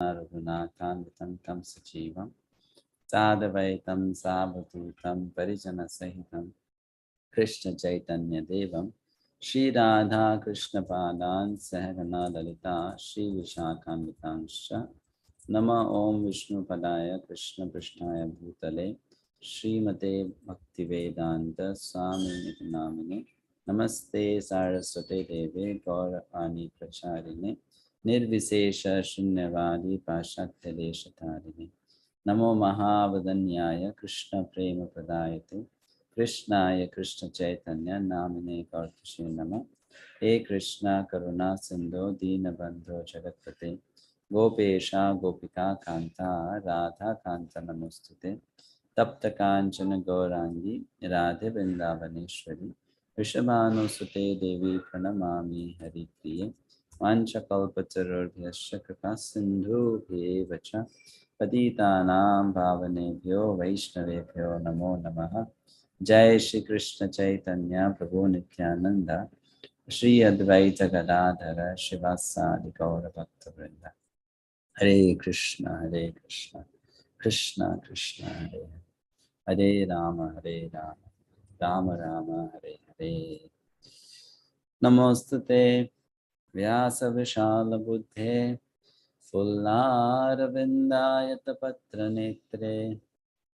Raghunathānvitam tam sajivam Sadavaitam Savadhutam Parijana Sahitam Krishna Chaitanya Devam Shri Radha Krishna Padan Saharana Lalita Shri Vishakhanvitanscha Nama Om Vishnu Padaya Krishna Prishnaya Bhutale Srimate Bhaktivedanta Swami Namine Namaste Saraswate Deve Gaurani Pracharine Nirvisesha Shunyavadi Pashatya Deshatarine Namo Mahavadanyaya Krishna Prema Pradayate Krishnaya Krishna Chaitanya Namine Kartashe Nama He Krishna Karuna Sindhu Dinabandho Jagatpate Gopesha Gopika Kanta Radha Kanta Namostute Tapta Kanchana Gaurangi Radhe Vrindavaneshwari Vrishabhanu Sute Devi Pranamami Hari Priye Vanchakalpatarobhyasya Kripa Sindhu Bhevacha Patitanam Bhavanebhyo Vaishnavebhyo Namo Namaha Jai Shri Krishna Chaitanya Prabhu Nityananda Shri Advaita Gadadhara Shivasadi Gaura Bhakta Vrinda Hare Krishna Krishna Krishna Hare Hare Rama Rama Rama Hare Hare Namostate Vyasa Vishala Buddhe Fullara Vindayata Patra Netre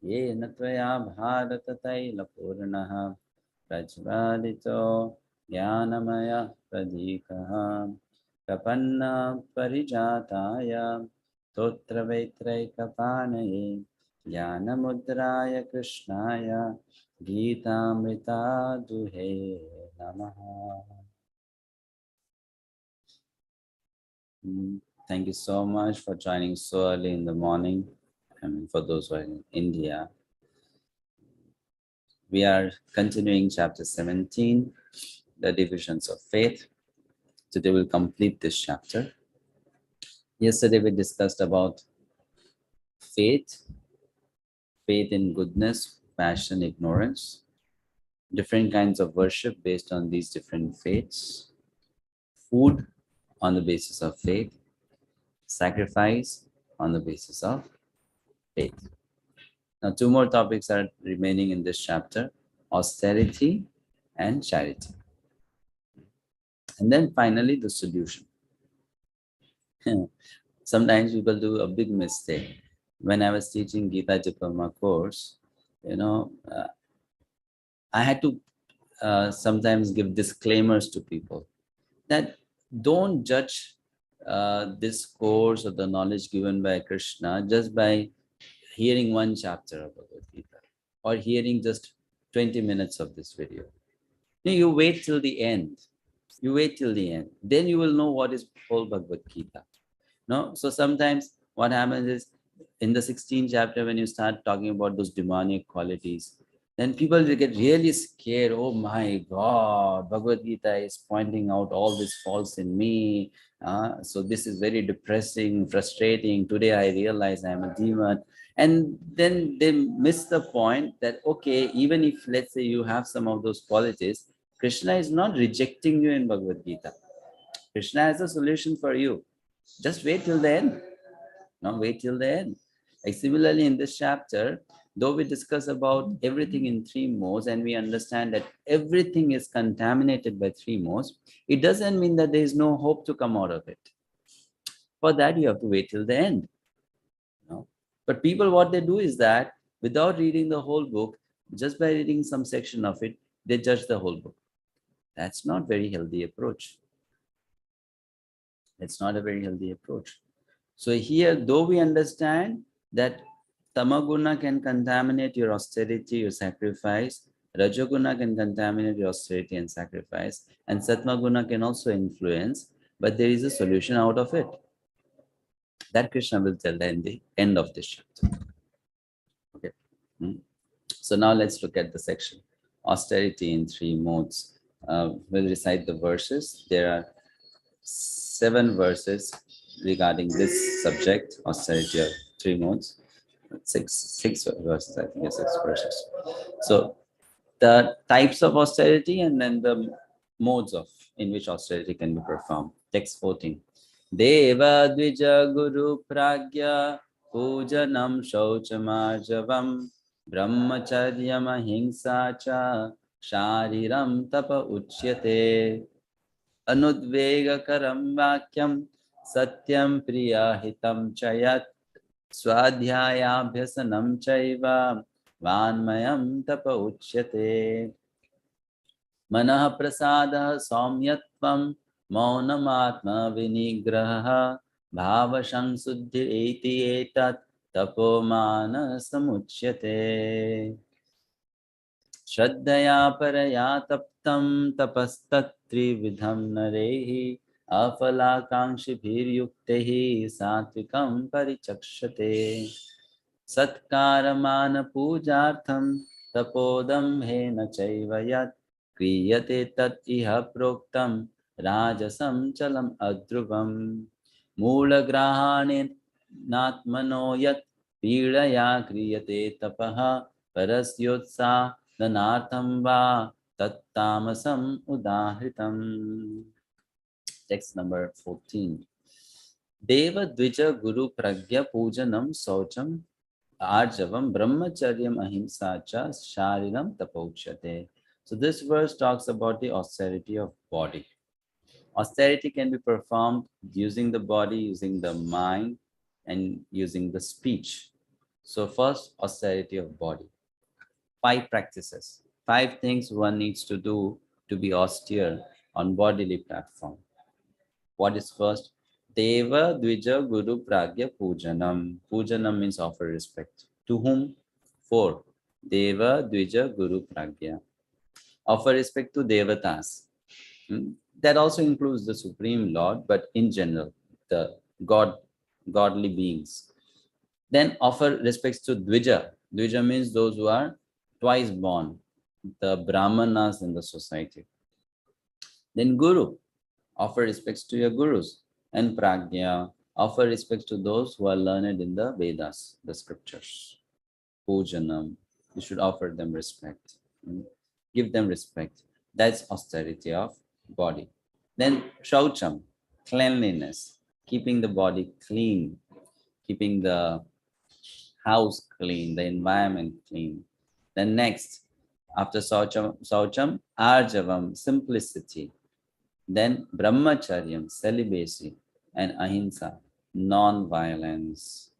Yena Tvaya Bharata Taila Purnaha Prajvalito Jnanamaya Pradikaha Kapanna Parijataya Totra Vetraika Panaye Jnanamudraya Krishnaya Gita Amrita Duhe Namaha. Thank you so much for joining so early in the morning. And for those who are in India, we are continuing chapter 17, the divisions of faith. Today we'll complete this chapter. Yesterday we discussed about faith in goodness, passion, ignorance, different kinds of worship based on these different faiths, food on the basis of faith, sacrifice on the basis of faith. Now, two more topics are remaining in this chapter: austerity and charity. And then finally, the solution. Sometimes people do a big mistake. When I was teaching Gita Diploma course, I had to sometimes give disclaimers to people that don't judge this course or the knowledge given by Krishna just by hearing one chapter of Bhagavad-gita or hearing just 20 minutes of this video. You wait till the end. You wait till the end. Then you will know what is whole Bhagavad-gita. No? So sometimes what happens is in the 16th chapter, when you start talking about those demonic qualities, then people will get really scared. Oh my God, Bhagavad-gita is pointing out all this faults in me. So this is very depressing, frustrating. Today I realize I'm a demon. And then they miss the point that, okay, even if, let's say, you have some of those qualities, Krishna is not rejecting you in Bhagavad-gita. Krishna has a solution for you. Just wait till the end. No, wait till the end. Like similarly, in this chapter, though we discuss about everything in three modes and we understand that everything is contaminated by three modes, it doesn't mean that there is no hope to come out of it. For that, you have to wait till the end. No? But people, what they do is that without reading the whole book, just by reading some section of it, they judge the whole book. That's not a very healthy approach. It's not a very healthy approach. So here, though we understand that Tamaguna can contaminate your austerity, your sacrifice, Rajoguna can contaminate your austerity and sacrifice, and Satmaguna can also influence, but there is a solution out of it. That Krishna will tell in the end of this chapter. Okay. So now let's look at the section. Austerity in three modes. We'll recite the verses. There are 7 verses regarding this subject, austerity of three modes. Six verses, I think, 6 verses. So the types of austerity and then the modes in which austerity can be performed. Text 14. Deva Dvija Guru Pragya Pujanam Shauchamarjavam Brahmacharyam Ahimsa Cha Shariram Tapa Uchyate Anudvegakaram Vakyam Satyam Priyahitam Chayat Swadhyayabhyasanam Chaiva Vanmayam Tapa Uchyate Manah Prasada Saumyatvam Maunamatma Vinigraha Bhava Shansuddhi Eti Etat Tapomana Samuchyate Shraddhaya Paraya Taptam Tapastatri Vidham Narehi Afalakankshi Bhiryuktehi Satvikam Parichakshate Satkaramana Pujartham Tapodam Hena Chaivayat Kriyate Tat Iha Proktam Rajasam Chalam Adruvam Mula Grahane Natmano Yat Pidaya Kriyate Tapaha Parasyotsa Danartham Va Tattamasam Udahritam. Text number 14. Deva Dvija Guru Pragya Pujanam Saucham Arjavam Brahmacharyam Ahimsa Cha Shariram Tapochyate. So this verse talks about the austerity of body. Austerity can be performed using the body, using the mind, and using the speech. So first, austerity of body. 5 practices, 5 things one needs to do to be austere on bodily platform. What is first? Deva Dvija Guru Pragya Pujanam. Pujanam means offer respect. To whom? 4. Deva Dvija Guru Pragya. Offer respect to Devatas. That also includes the Supreme Lord, but in general, the godly beings. Then offer respects to Dvija. Dvija means those who are twice born, the Brahmanas in the society. Then Guru. Offer respects to your gurus. And Pragya, offer respects to those who are learned in the Vedas, the scriptures. Pujanam, you should offer them respect. Give them respect. That's austerity of body. Then Shaucham, cleanliness, keeping the body clean, keeping the house clean, the environment clean. Then next, after Saucham, Arjavam, simplicity. Then Brahmacharyam, celibacy, and Ahimsa, non-violence.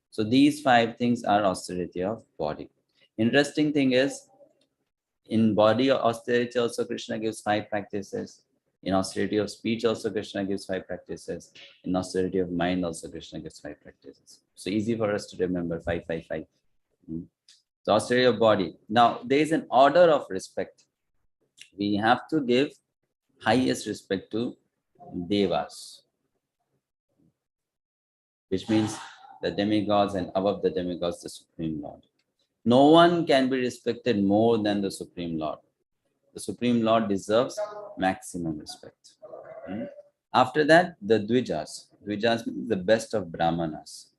So these 5 things are austerity of body. Interesting thing is, in body austerity also Krishna gives 5 practices. In austerity of speech also Krishna gives 5 practices. In austerity of mind also Krishna gives 5 practices. So easy for us to remember 5, 5, 5. So austerity of body. Now there is an order of respect. We have to give highest respect to devas, which means the demigods, and above the demigods, the Supreme Lord. No one can be respected more than the Supreme Lord. The Supreme Lord deserves maximum respect. After that, the Dvijas. Dvijas means the best of Brahmanas.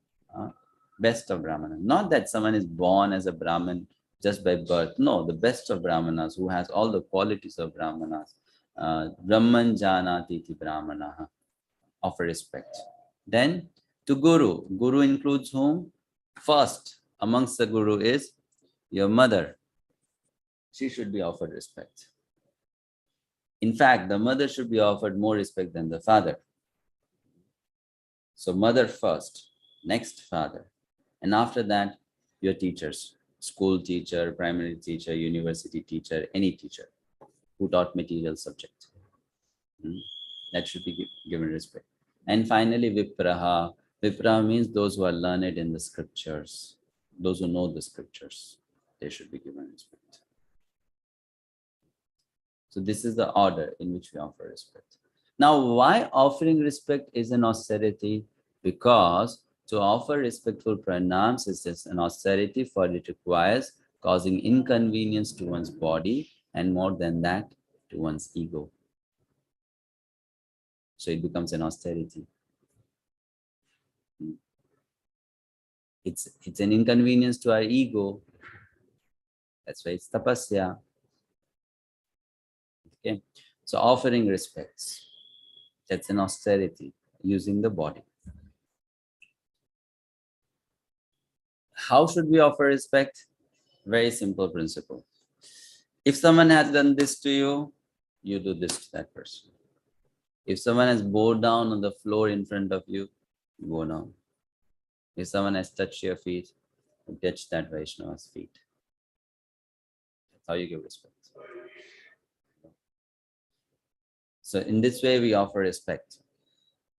Best of Brahmanas. Not that someone is born as a Brahmin just by birth. No, the best of Brahmanas, who has all the qualities of Brahmanas. Brahman Janatiti Brahmanaha. Offer respect. Then to Guru. Guru includes whom? First amongst the Guru is your mother. She should be offered respect. In fact, the mother should be offered more respect than the father. So mother first, next father. And after that, your teachers. School teacher, primary teacher, university teacher, any teacher who taught material subject. That should be given respect. And finally, Vipraha. Vipraha means those who are learned in the scriptures. Those who know the scriptures. They should be given respect. So this is the order in which we offer respect. Now, why offering respect is an austerity? Because to offer respectful pranams is an austerity, for it requires causing inconvenience to one's body, and more than that, to one's ego. So it becomes an austerity. It's an inconvenience to our ego. That's why it's tapasya. Okay, so offering respects, that's an austerity. using the body. How should we offer respect? Very simple principle. If someone has done this to you, you do this to that person. If someone has bowed down on the floor in front of you, bow down. If someone has touched your feet, touch that Vaishnava's feet. That's how you give respect. So in this way, we offer respect.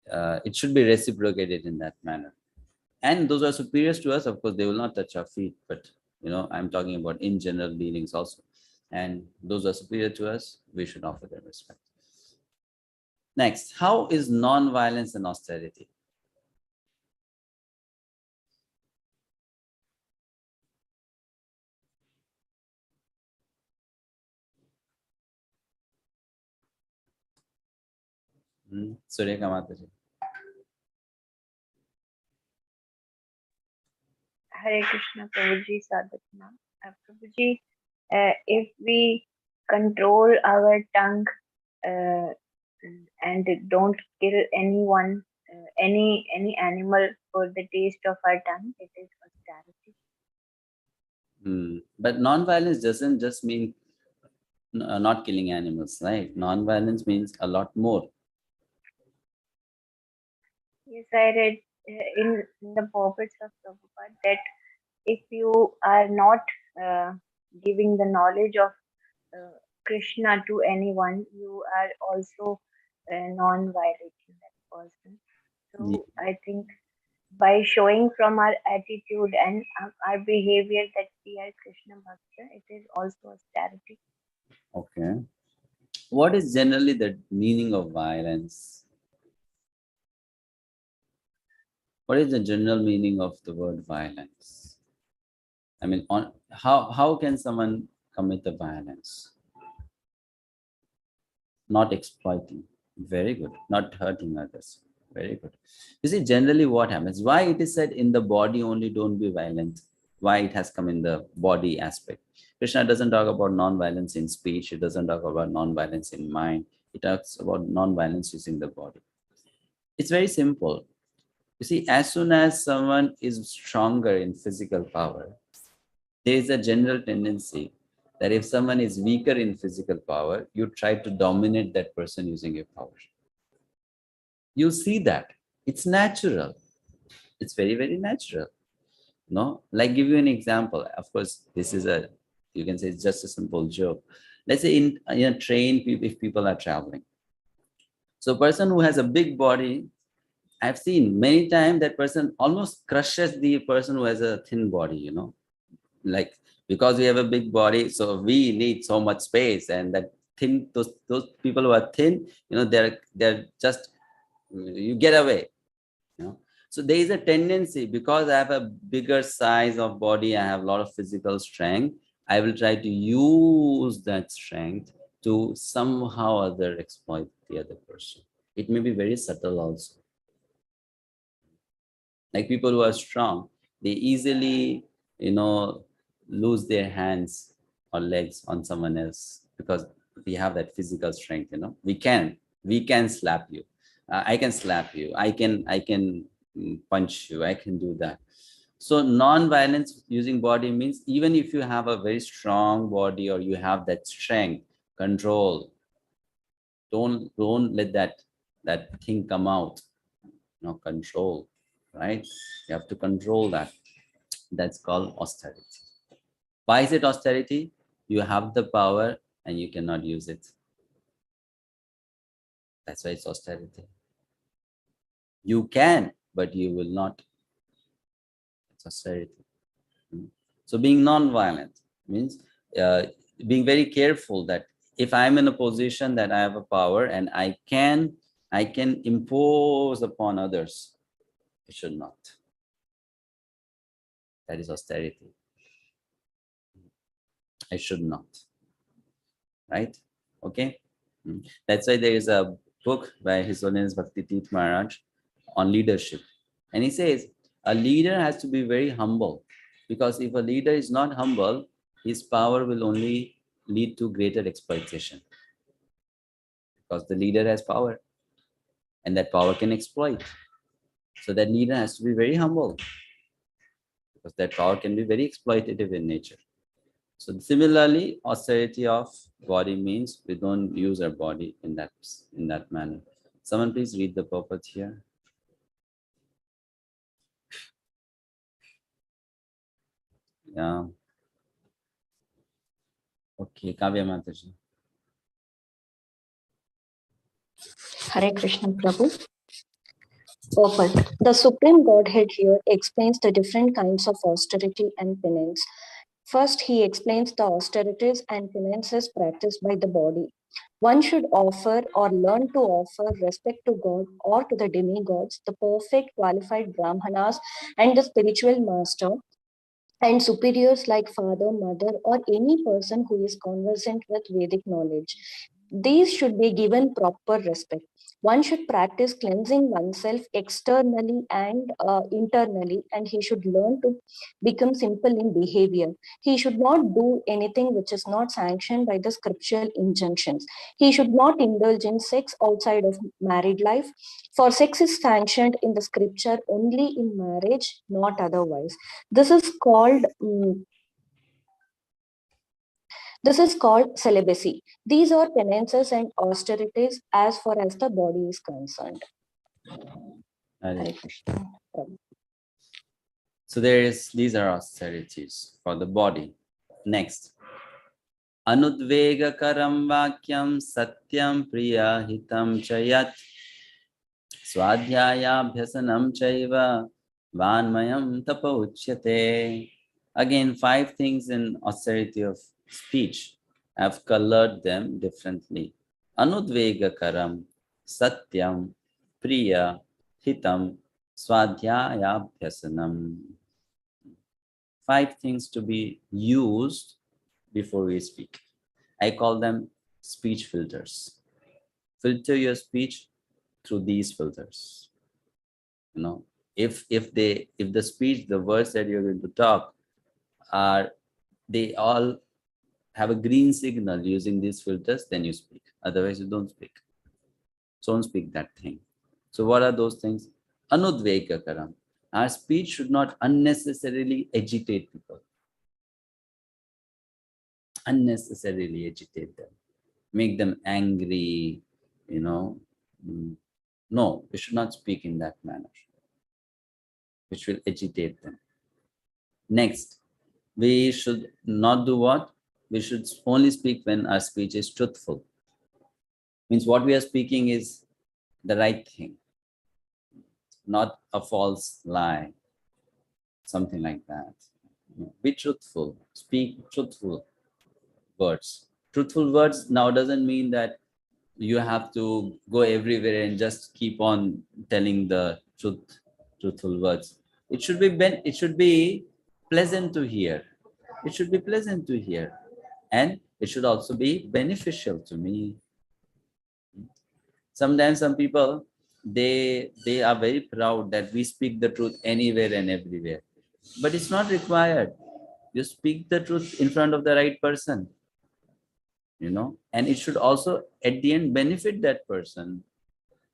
It should be reciprocated in that manner. And those who are superiors to us, of course, they will not touch our feet. But, I'm talking about in general dealings also. And those who are superior to us, we should offer them respect. Next, how is non-violence and austerity? Surya Mataji. Hare Krishna, Prabhuji, Sadhana. Prabhuji, if we control our tongue and don't kill anyone, any animal for the taste of our tongue, it is austerity. But non-violence doesn't just mean not killing animals, right? Non-violence means a lot more. Yes, I read in the purports of Prabhupada that if you are not giving the knowledge of Krishna to anyone, you are also non-violating that person. So yeah. I think by showing from our attitude and our behavior that we are Krishna Bhakta, it is also austerity. Okay. What is generally the meaning of violence? What is the general meaning of the word violence? I mean, how can someone commit a violence? Not exploiting. Very good. Not hurting others. Very good. You see, generally what happens, why it is said in the body only don't be violent, why it has come in the body aspect. Krishna doesn't talk about non-violence in speech. It doesn't talk about non-violence in mind. It talks about non-violence using the body. It's very simple. You see, as soon as someone is stronger in physical power, there is a general tendency that if someone is weaker in physical power, you try to dominate that person using your power. You'll see that. It's natural. It's very, very natural. No? Like, give you an example. Of course, this is you can say it's just a simple joke. Let's say in a train, if people are traveling. So a person who has a big body, I've seen many times that person almost crushes the person who has a thin body, like, because we have a big body, so we need so much space, and that thin, those people who are thin, they're just, you get away, So there is a tendency, because I have a bigger size of body, I have a lot of physical strength, I will try to use that strength to somehow or other exploit the other person. It may be very subtle also. Like people who are strong, they easily, lose their hands or legs on someone else because we have that physical strength. We can slap you. I can slap you. I can punch you. I can do that. So non-violence using body means even if you have a very strong body or you have that strength, control, don't let that thing come out. Control, right? You have to control that. That's called austerity. Why is it austerity? You have the power and you cannot use it. That's why it's austerity. You can, but you will not. It's austerity. So being non-violent means being very careful that if I'm in a position that I have a power and I can impose upon others, I should not. That is austerity. I should not. Right? Okay? That's why there is a book by His Holiness Bhaktivinoda Maharaj on leadership. And he says, a leader has to be very humble, because if a leader is not humble, his power will only lead to greater exploitation. Because the leader has power. and that power can exploit. So that leader has to be very humble, because that power can be very exploitative in nature. So similarly, austerity of body means we don't use our body in that manner. Someone please read the purport here. Yeah. Okay, Kavya Mataji. Hare Krishna Prabhu. Purport. The Supreme Godhead here explains the different kinds of austerity and penance. First, he explains the austerities and penances practiced by the body. One should offer or learn to offer respect to God or to the demigods, the perfect qualified brahmanas, and the spiritual master, and superiors like father, mother, or any person who is conversant with Vedic knowledge. These should be given proper respect. One should practice cleansing oneself externally and internally, and he should learn to become simple in behavior. He should not do anything which is not sanctioned by the scriptural injunctions. He should not indulge in sex outside of married life, for sex is sanctioned in the scripture only in marriage, not otherwise. This is called celibacy. These are penances and austerities as far as the body is concerned. Hare Krishna. So these are austerities for the body. Next. Anudvegakaram vakyam satyam priya hitam chayat swadhyayabhyasanam chaiva vanmayam tapa uchyate. Again, 5 things in austerity of speech. I've colored them differently. Anudvegakaram satyam priya hitam swadhyayabhyasanam. 5 things to be used before we speak. I call them speech filters. Filter your speech through these filters. You know, if the speech, the words that you're going to talk they all have a green signal using these filters, then you speak. Otherwise, you don't speak. So don't speak that thing. So what are those things? Anudvegakaram. Our speech should not unnecessarily agitate people. Unnecessarily agitate them. Make them angry, you know. No, we should not speak in that manner, which will agitate them. Next, we should not do what? We should only speak when our speech is truthful. Means what we are speaking is the right thing, not a false lie, something like that. Be truthful, speak truthful words. Truthful words now doesn't mean that you have to go everywhere and just keep on telling the truthful words. It should be pleasant to hear. It should be pleasant to hear, and it should also be beneficial to me. Sometimes some people, they are very proud that we speak the truth anywhere and everywhere, but it's not required. You speak the truth in front of the right person, you know, and it should also at the end benefit that person.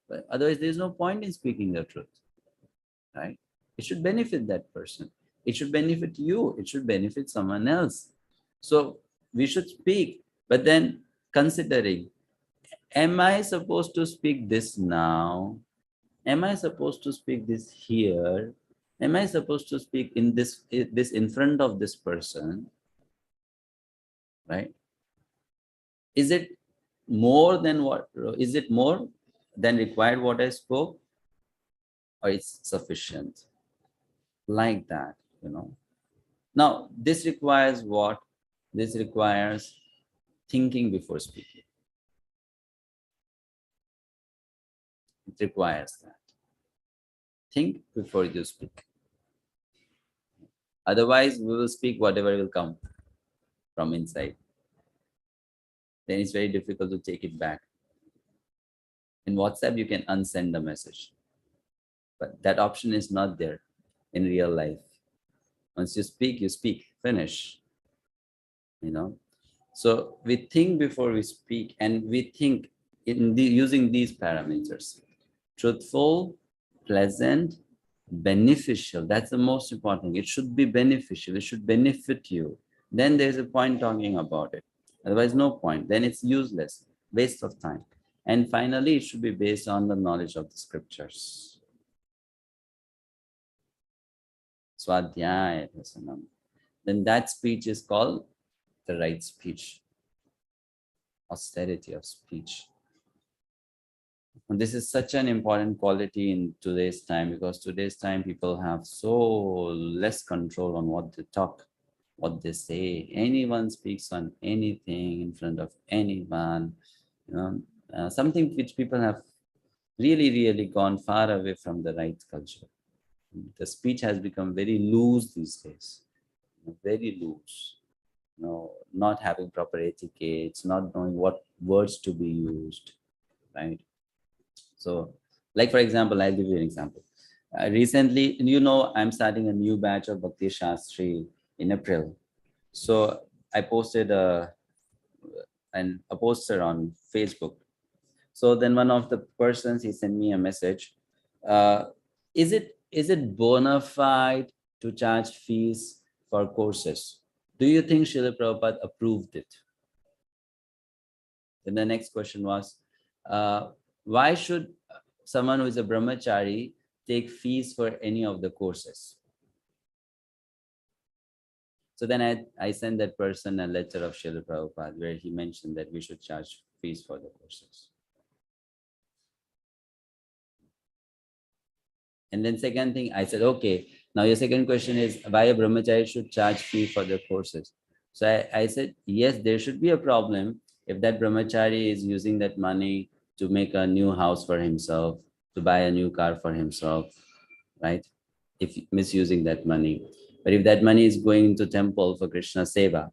But otherwise, there's no point in speaking the truth, right? It should benefit that person. It should benefit you. It should benefit someone else. So we should speak, but then considering, am I supposed to speak this now? Am I supposed to speak this here? Am I supposed to speak in this in front of this person? Right? Is it more than required what I spoke? Or it's sufficient? Like that, you know. Now, this requires what? This requires thinking before speaking. It requires that. Think before you speak. Otherwise, we will speak whatever will come from inside. Then it's very difficult to take it back. In WhatsApp, you can unsend the message. But that option is not there in real life. Once you speak, finish. You know. So we think before we speak, and we think using these parameters. truthful, pleasant, beneficial. That's the most important. It should be beneficial. It should benefit you. Then there's a point talking about it. Otherwise, no point. Then it's useless, waste of time. And finally, it should be based on the knowledge of the scriptures. Swadhyaya Dasanam. Then that speech is called the right speech. Austerity of speech. And this is such an important quality in today's time, because today's time people have so less control on what they talk, what they say. Anyone speaks on anything in front of anyone. Something which people have really gone far away from the right culture. The speech has become very loose these days, very loose. Not having proper etiquettes, not knowing what words to be used, right? So, like for example, I'll give you an example. Recently, I'm starting a new batch of Bhakti Sastri in April. So I posted a poster on Facebook. So then one of the persons, he sent me a message. Is it bona fide to charge fees for courses? Do you think Srila Prabhupada approved it? Then the next question was, why should someone who is a brahmachari take fees for any of the courses? So then I sent that person a letter of Srila Prabhupada where he mentioned that we should charge fees for the courses. And then second thing, I said, okay, now your second question is why a brahmachari should charge fee for the courses. So I said, yes, there should be a problem if that brahmachari is using that money to make a new house for himself, to buy a new car for himself, right? If misusing that money. But if that money is going into temple for Krishna Seva,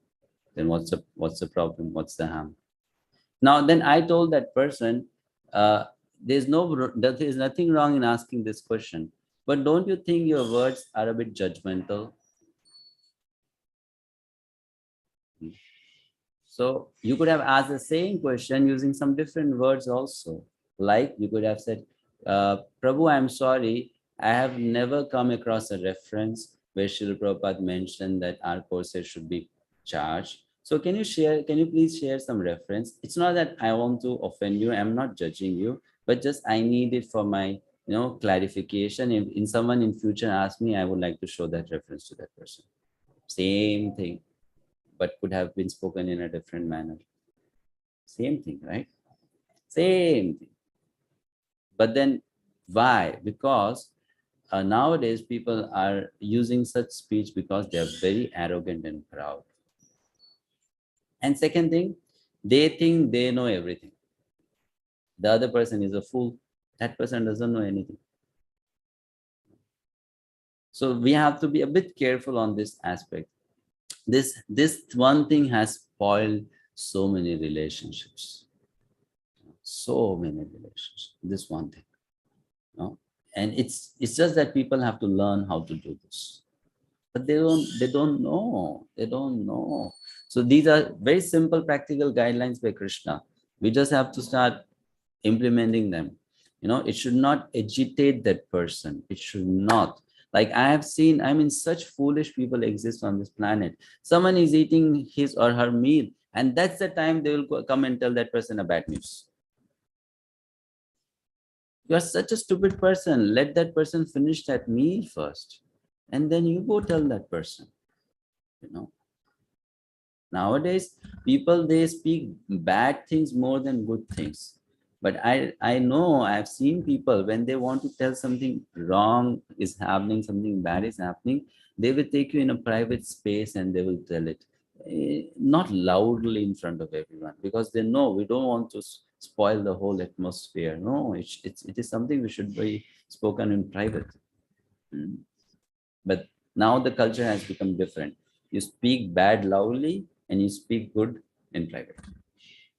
then what's the problem? What's the harm? Now, then I told that person, there's nothing wrong in asking this question, but don't you think your words are a bit judgmental? So you could have asked the same question using some different words also. Like you could have said, Prabhu, I'm sorry, I have never come across a reference where Srila Prabhupada mentioned that our courses should be charged. So can you please share some reference? It's not that I want to offend you, I'm not judging you, but just I need it for my clarification. If someone in future asks me, I would like to show that reference to that person. Same thing, but could have been spoken in a different manner. Same thing, right? Same thing. But then why? Because nowadays people are using such speech because they are very arrogant and proud. And second thing, they think they know everything. The other person is a fool. That person doesn't know anything. So we have to be a bit careful on this aspect. This one thing has spoiled so many relationships. So many relationships. This one thing. And it's just that people have to learn how to do this. But they don't know. So these are very simple practical guidelines by Krishna. We just have to start implementing them. It should not agitate that person. It should not. Like such foolish people exist on this planet. Someone is eating his or her meal, and that's the time they will come and tell that person a bad news. You are such a stupid person. Let that person finish that meal first, and then you go tell that person. Nowadays, people, they speak bad things more than good things. But I know, I've seen people, when they want to tell something wrong is happening, something bad is happening, they will take you in a private space and they will tell it. Not loudly in front of everyone, because they know we don't want to spoil the whole atmosphere. No, it is something we should be spoken in private. But now the culture has become different. You speak bad loudly and you speak good in private.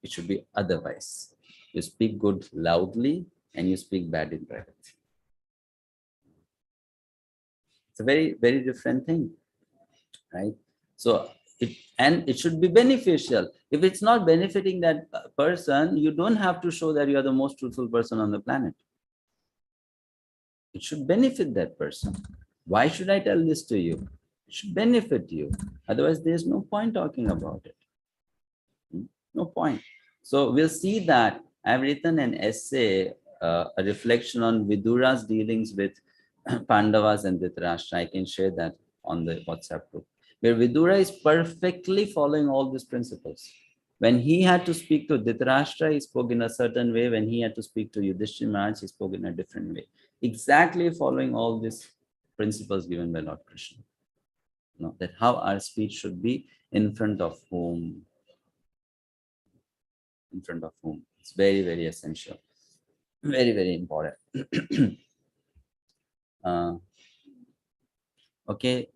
It should be otherwise. You speak good loudly and you speak bad in private. It's a very, very different thing, right? So it should be beneficial. If it's not benefiting that person, you don't have to show that you are the most truthful person on the planet. It should benefit that person. Why should I tell this to you? It should benefit you. Otherwise, there's no point talking about it. No point. So we'll see that I've written an essay, a reflection on Vidura's dealings with Pandavas and Dhritarashtra. I can share that on the WhatsApp group, where Vidura is perfectly following all these principles. When he had to speak to Dhritarashtra, he spoke in a certain way. When he had to speak to Yudhishthira Maharaj, he spoke in a different way. Exactly following all these principles given by Lord Krishna. That how our speech should be, in front of whom. In front of whom. It's very, very essential. Very, very important. Okay,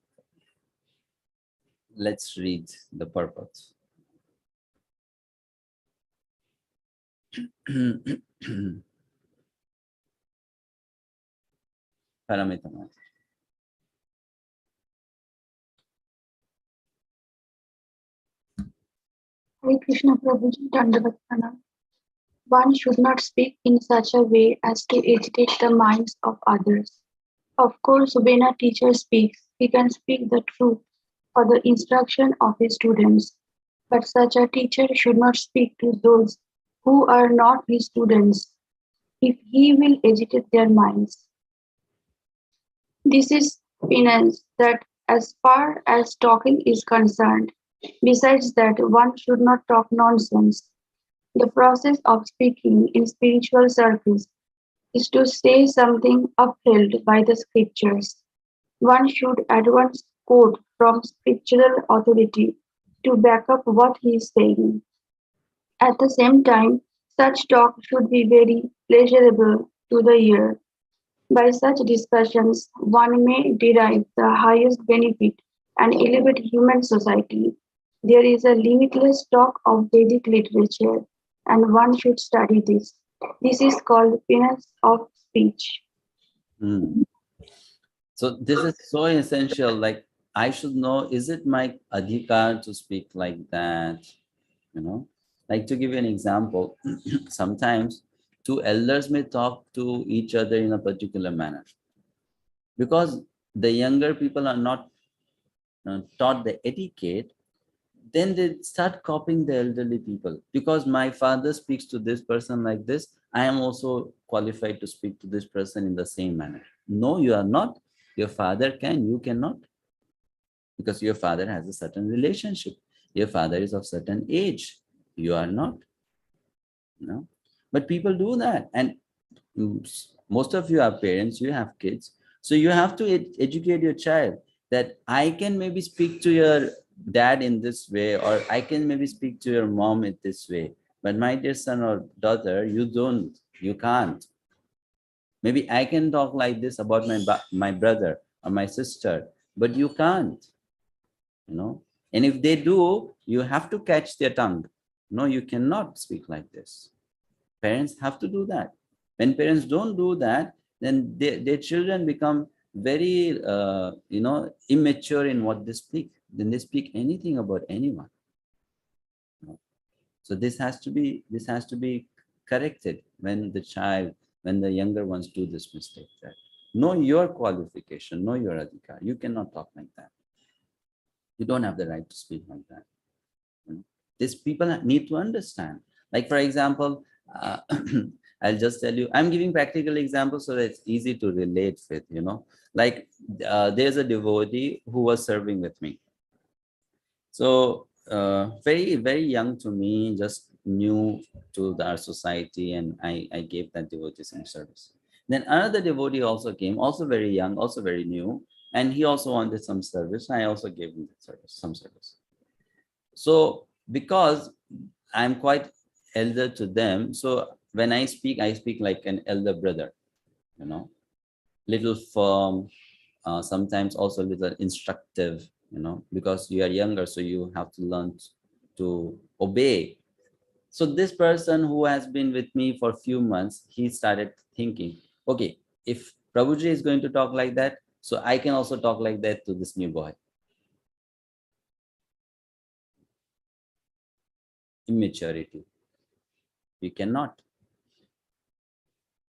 let's read the purport. Paramita. Hare Krishna Prabhuji, Dandavat Pranam. One should not speak in such a way as to agitate the minds of others. Of course, when a teacher speaks, he can speak the truth for the instruction of his students. But such a teacher should not speak to those who are not his students, if he will agitate their minds. This is penance that as far as talking is concerned. Besides that, one should not talk nonsense. The process of speaking in spiritual circles is to say something upheld by the scriptures. One should at once quote from scriptural authority to back up what he is saying. At the same time, such talk should be very pleasurable to the ear. By such discussions, one may derive the highest benefit and elevate human society. There is a limitless stock of Vedic literature, and one should study this. This is called penance of speech. So this is so essential. Like, I should know, is it my adhikar to speak like that? Like, to give you an example, sometimes two elders may talk to each other in a particular manner because the younger people are not taught the etiquette. Then they start copying the elderly people. Because my father speaks to this person like this, I am also qualified to speak to this person in the same manner. No, you are not. Your father can, you cannot. Because your father has a certain relationship. Your father is of certain age. You are not. But people do that. And most of you are parents, you have kids. So you have to educate your child that I can maybe speak to your dad in this way, or I can maybe speak to your mom in this way. But my dear son or daughter, you can't. Maybe I can talk like this about my brother or my sister, but you can't. And if they do, you have to catch their tongue. No, you cannot speak like this. Parents have to do that. When parents don't do that, then their children become very, immature in what they speak. Then they speak anything about anyone. So this has to be corrected when the younger ones do this mistake. That know your qualification, know your adhikar. You cannot talk like that. You don't have the right to speak like that. These people need to understand. Like, for example, I'll just tell you, I'm giving practical examples so that it's easy to relate with, like there's a devotee who was serving with me. So very, very young to me, just new to our society, and I gave that devotee some service. Then another devotee also came, also very young, also very new, and he also wanted some service. I also gave him some service. So because I'm quite elder to them, so when I speak like an elder brother, little firm, sometimes also a little instructive, because you are younger, so you have to learn to obey. So this person who has been with me for a few months, he started thinking, okay, if Prabhuji is going to talk like that, so I can also talk like that to this new boy. Immaturity. You cannot,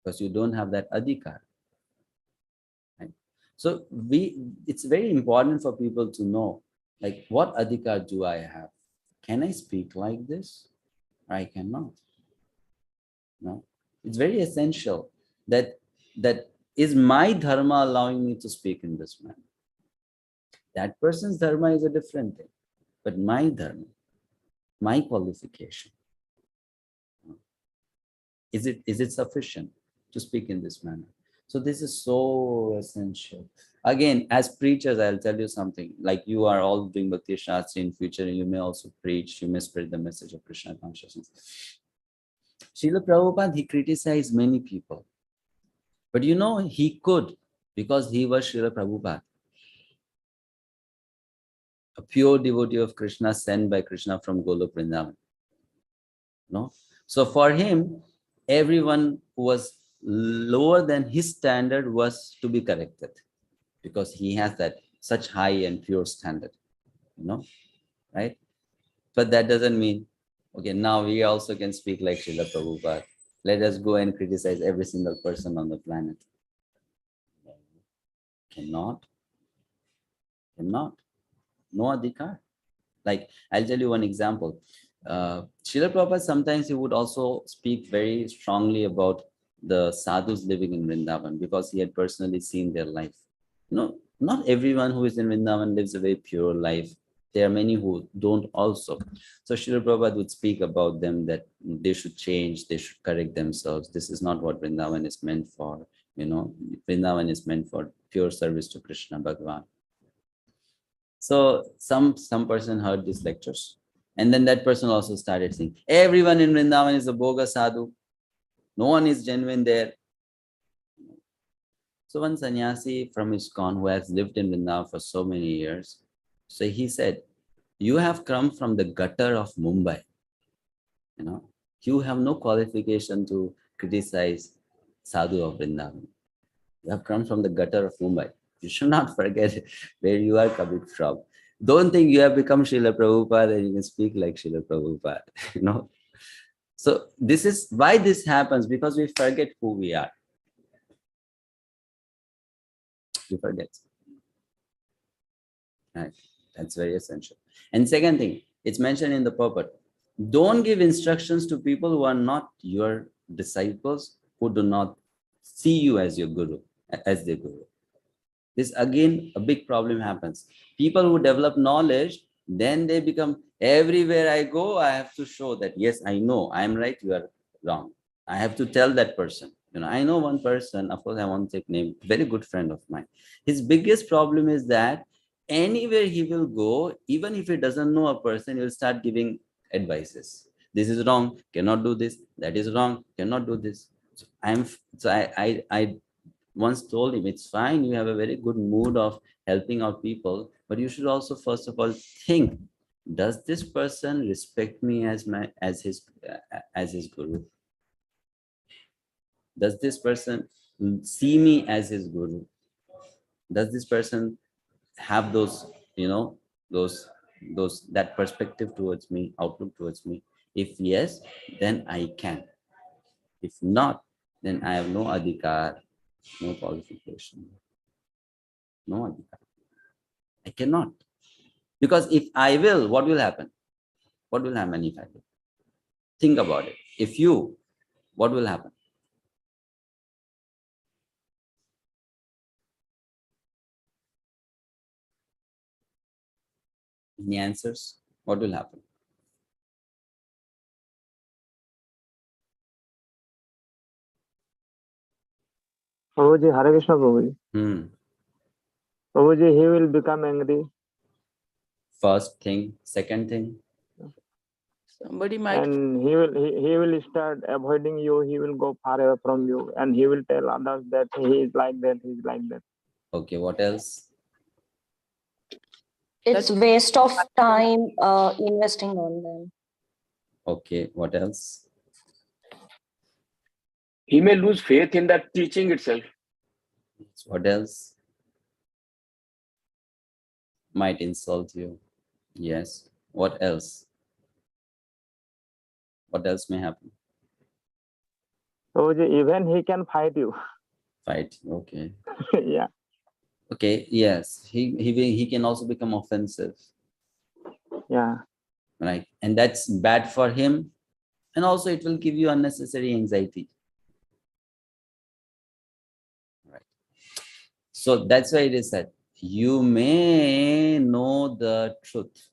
because you don't have that adhikar. So it's very important for people to know, like, what adhikar do I have? Can I speak like this? I cannot. No, it's very essential that is my dharma allowing me to speak in this manner. That person's dharma is a different thing, but my dharma, my qualification, is it sufficient to speak in this manner? So this is so essential. Again, as preachers, I'll tell you something. Like, you are all doing Bhakti Shastri in future, you may also preach, you may spread the message of Krishna consciousness. Srila Prabhupada, he criticized many people. But you know, he could, because he was Srila Prabhupada, a pure devotee of Krishna sent by Krishna from Golok Vrindavan. No? So for him, everyone who was lower than his standard was to be corrected, because he has that such high and pure standard, right? But that doesn't mean, okay, now we also can speak like Srila Prabhupada. Let us go and criticize every single person on the planet. Cannot. No adhikar. Like, I'll tell you one example. Srila Prabhupada, sometimes he would also speak very strongly about the sadhus living in Vrindavan, because he had personally seen their life. Not everyone who is in Vrindavan lives a very pure life. There are many who don't also. So Srila Prabhupada would speak about them, that they should change, they should correct themselves. This is not what Vrindavan is meant for. Vrindavan is meant for pure service to Krishna Bhagavan. So some person heard these lectures, and then that person also started saying, everyone in Vrindavan is a boga sadhu. No one is genuine there. So one sannyasi from ISKCON, who has lived in Vrindavan for so many years, so he said, you have come from the gutter of Mumbai. You have no qualification to criticize sadhu of Vrindavan. You have come from the gutter of Mumbai. You should not forget where you are coming from. Don't think you have become Srila Prabhupada and you can speak like Srila Prabhupada. So this is why this happens, because we forget who we are. We forget. Right? That's very essential. And second thing, it's mentioned in the purport. Don't give instructions to people who are not your disciples, who do not see you as your guru, as their guru. This again, a big problem happens. People who develop knowledge, then they become, everywhere I go, I have to show that, yes, I know, I'm right, you are wrong. I have to tell that person. I know one person, of course, I won't take name, very good friend of mine. His biggest problem is that anywhere he will go, even if he doesn't know a person, he will start giving advices. This is wrong, cannot do this. That is wrong, cannot do this. So I once told him, it's fine, you have a very good mood of helping out people, but you should also first of all think, does this person respect me as his guru? Does this person see me as his guru? Does this person have that perspective towards me, outlook towards me? If yes, then I can. If not, then I have no adhikar, no qualification, no adhikar. I cannot. Because if I will, what will happen? What will happen if I will? Think about it. If you, what will happen? Any answers? What will happen? Prabhuji, Hare Krishna Prabhuji. Prabhuji, he will become angry. First thing, second thing. Somebody might. And he will start avoiding you. He will go far away from you, and he will tell others that he is like that. He is like that. Okay, what else? It's waste of time investing on them. Okay, what else? He may lose faith in that teaching itself. What else? Might insult you. Yes. What else? What else may happen? So even he can fight you. Fight. Okay. Yeah. Okay, yes, he can also become offensive, Yeah. right? And that's bad for him, and also it will give you unnecessary anxiety, right? So that's why it is said, you may know the truth,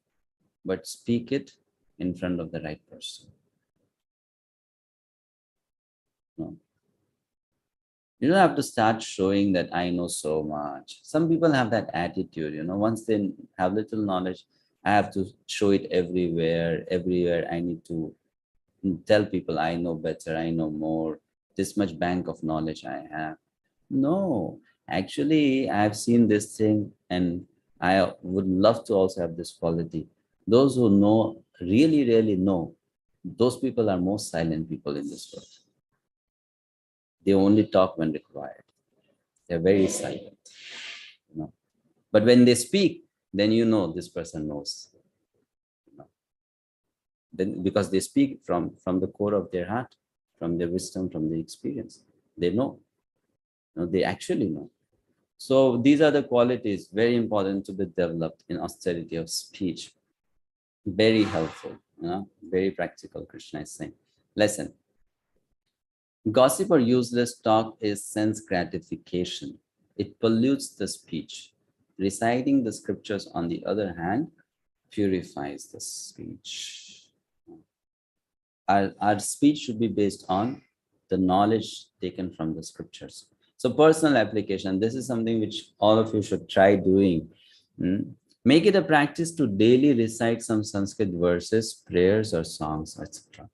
but speak it in front of the right person. No. You don't have to start showing that I know so much. Some people have that attitude, once they have little knowledge, I have to show it everywhere. Everywhere I need to tell people I know better, I know more, this much bank of knowledge I have. No, actually, I've seen this thing and I would love to also have this quality. Those who know, really, really know, those people are most silent people in this world. They only talk when required. They're very silent. But when they speak, then this person knows. Then because they speak from the core of their heart, from their wisdom, from their experience. They know. They actually know. So these are the qualities very important to be developed in austerity of speech. Very helpful, very practical, Krishna is saying. Lesson. Gossip or useless talk is sense gratification. It pollutes the speech. Reciting the scriptures, on the other hand, purifies the speech. Our speech should be based on the knowledge taken from the scriptures. So personal application, this is something which all of you should try doing. Make it a practice to daily recite some Sanskrit verses, prayers or songs, etc.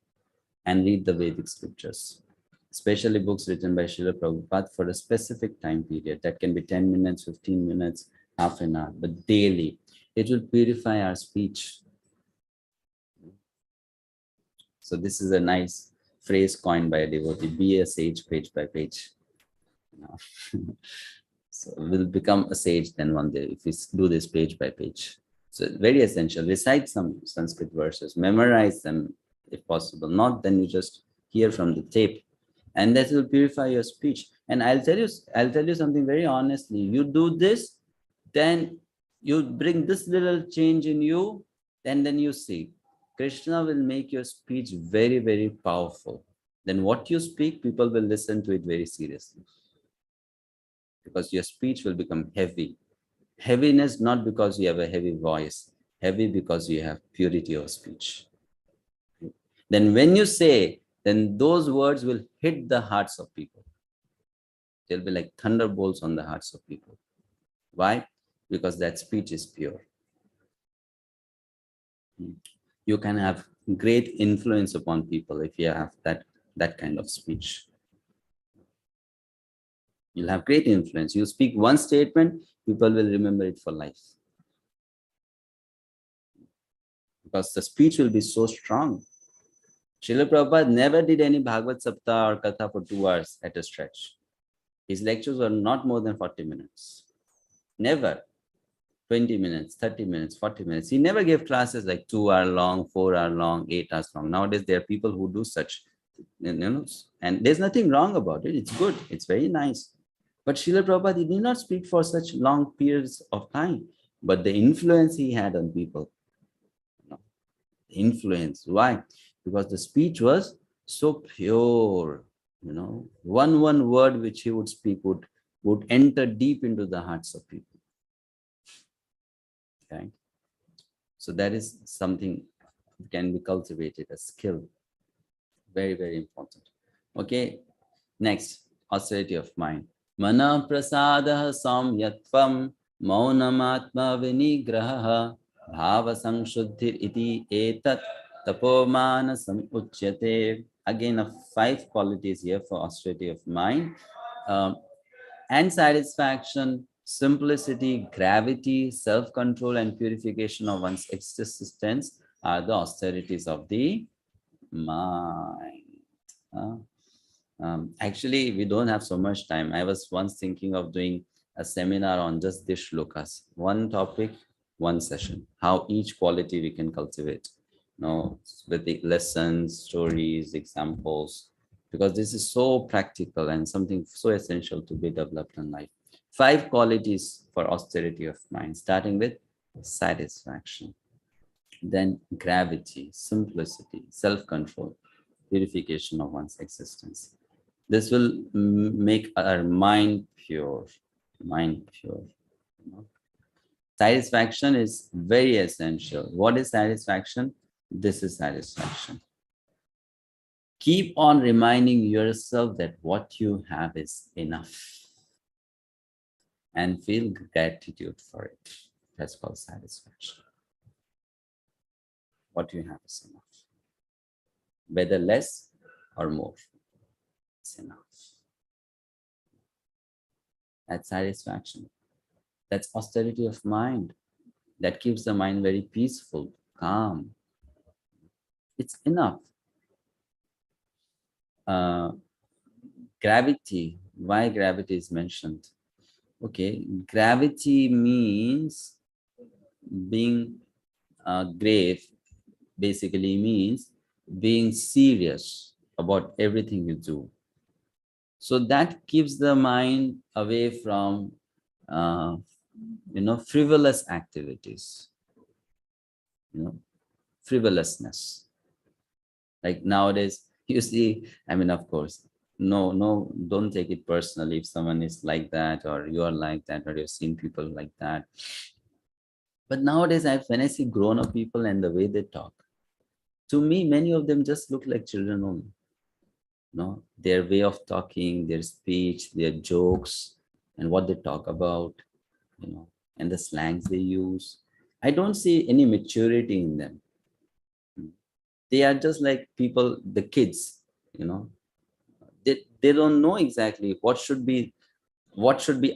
and read the Vedic scriptures, especially books written by Srila Prabhupada for a specific time period. That can be 10 minutes, 15 minutes, half an hour, but daily. It will purify our speech. So this is a nice phrase coined by a devotee, be a sage page by page. So we'll become a sage then one day if we do this page by page. So very essential. Recite some Sanskrit verses, memorize them if possible. Not then you just hear from the tape, and that will purify your speech. And I'll tell you something very honestly. You do this, then you bring this little change in you, and then you see Krishna will make your speech very, very powerful. Then what you speak, people will listen to it very seriously, because your speech will become heavy. Heaviness not because you have a heavy voice, heavy because you have purity of speech. Then when you say, then those words will hit the hearts of people. They'll be like thunderbolts on the hearts of people. Why? Because that speech is pure. You can have great influence upon people if you have that kind of speech. You'll have great influence. You speak one statement, people will remember it for life. Because the speech will be so strong. Srila Prabhupada never did any Bhagavad-gita or Katha for 2 hours at a stretch. His lectures were not more than 40 minutes. Never. 20 minutes, 30 minutes, 40 minutes. He never gave classes like 2 hour long, 4 hour long, 8 hours long. Nowadays, there are people who do such, and there's nothing wrong about it. It's good. It's very nice. But Srila Prabhupada, he did not speak for such long periods of time. But the influence he had on people, influence. Why? Because the speech was so pure. One word which he would speak would enter deep into the hearts of people. Okay, so that is something that can be cultivated, a skill. Very, very important. Okay, next, austerity of mind. Mana prasadaha samyatvam maunamatma vinigraha bhava sangshuddhir iti etat tapomana samuchyate. Again, 5 qualities here for austerity of mind. And satisfaction, simplicity, gravity, self-control, and purification of one's existence are the austerities of the mind. Actually, we don't have so much time. I was once thinking of doing a seminar on just this shlokas. One topic, one session. How each quality we can cultivate. With the lessons, stories, examples, because this is so practical and something so essential to be developed in life. 5 qualities for austerity of mind, starting with satisfaction, then gravity, simplicity, self-control, purification of one's existence. This will make our mind pure, mind pure. You know? Satisfaction is very essential. What is satisfaction? This is satisfaction. Keep on reminding yourself that what you have is enough and feel gratitude for it. That's called satisfaction. What you have is enough. Whether less or more, it's enough. That's satisfaction. That's austerity of mind. That keeps the mind very peaceful, calm. It's enough. Gravity. Why gravity is mentioned? Okay, gravity means being grave, basically means being serious about everything you do. So that keeps the mind away from frivolous activities, frivolousness. Like nowadays, you see, I mean, of course, no, don't take it personally if someone is like that, or you are like that, or you've seen people like that. But nowadays, when I see grown-up people and the way they talk, to me, many of them just look like children only. Their way of talking, their speech, their jokes, and what they talk about, and the slangs they use. I don't see any maturity in them. They are just like people, the kids, they don't know exactly what should be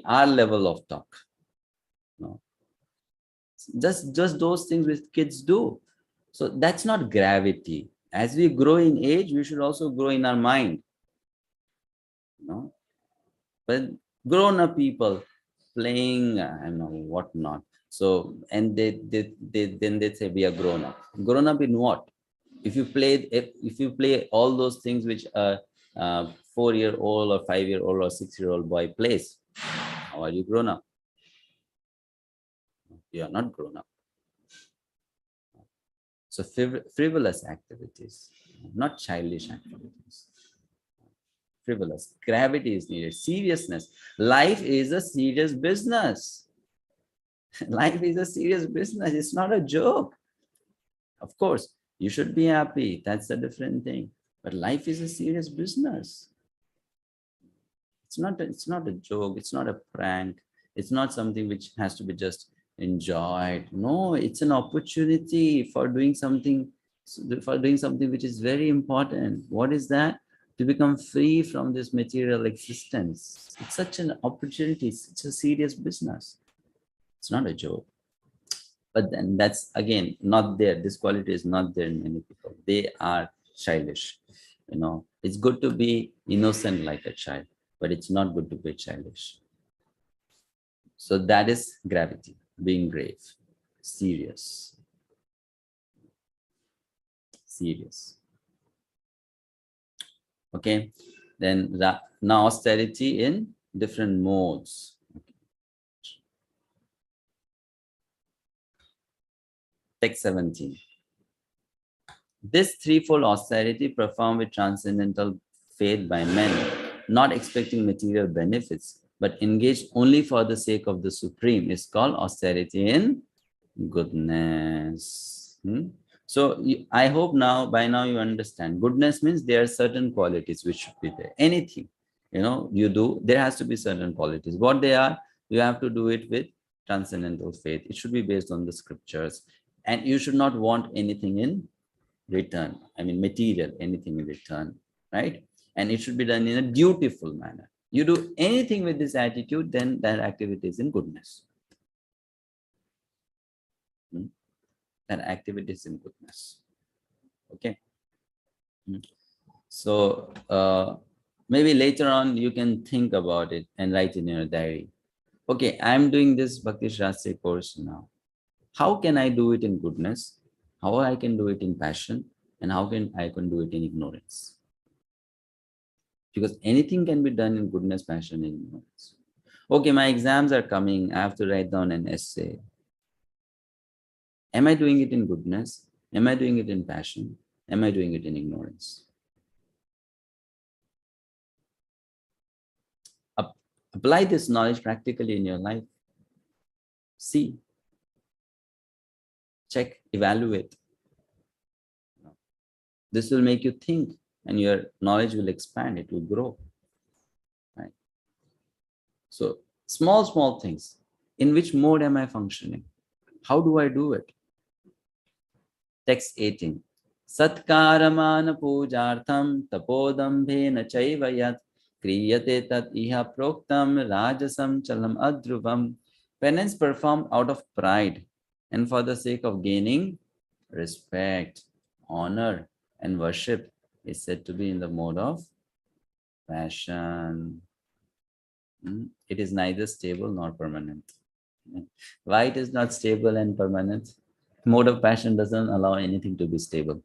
our level of talk. Just those things which kids do. So that's not gravity. As we grow in age, we should also grow in our mind. But grown-up people playing, I don't know what not. So, and then they say we are grown-up. Grown-up in what? If you play all those things which a 4-year-old or 5-year-old or 6-year-old boy plays, how are you grown up? You are not grown up. So frivolous activities, not childish activities. Frivolous. Gravity is needed. Seriousness. Life is a serious business. Life is a serious business. It's not a joke. Of course, you should be happy. That's a different thing. But life is a serious business. It's not a joke. It's not a prank. It's not something which has to be just enjoyed. No, it's an opportunity for doing something which is very important. What is that? To become free from this material existence. It's such an opportunity. It's a serious business. It's not a joke. But then that's again not there. This quality is not there in many people. They are childish. It's good to be innocent like a child, but it's not good to be childish. So that is gravity, being grave, serious. Serious. Okay, then now austerity in different modes. Text 17. This threefold austerity performed with transcendental faith by men, not expecting material benefits, but engaged only for the sake of the Supreme, is called austerity in goodness. So I hope by now you understand. Goodness means there are certain qualities which should be there. Anything, you do, there has to be certain qualities. What they are, you have to do it with transcendental faith. It should be based on the scriptures. And you should not want anything in return. I mean, material, anything in return, right? And it should be done in a dutiful manner. You do anything with this attitude, then that activity is in goodness. That activity is in goodness. Okay. So maybe later on you can think about it and write in your diary. Okay, I'm doing this Bhakti Shastri course now. How can I do it in goodness? How I can do it in passion? And how can I do it in ignorance? Because anything can be done in goodness, passion, and ignorance. Okay, my exams are coming. I have to write down an essay. Am I doing it in goodness? Am I doing it in passion? Am I doing it in ignorance? Apply this knowledge practically in your life. See, check, evaluate. This will make you think, and your knowledge will expand, it will grow. Right? So, small things. In which mode am I functioning? How do I do it? Text 18. Satkaramana pujartham tapodambhena chaiva yat kriyate tat iha proktam rajasam chalam adruvam. Penance performed out of pride and for the sake of gaining respect, honor, and worship is said to be in the mode of passion. It is neither stable nor permanent. Why it is not stable and permanent? Mode of passion doesn't allow anything to be stable.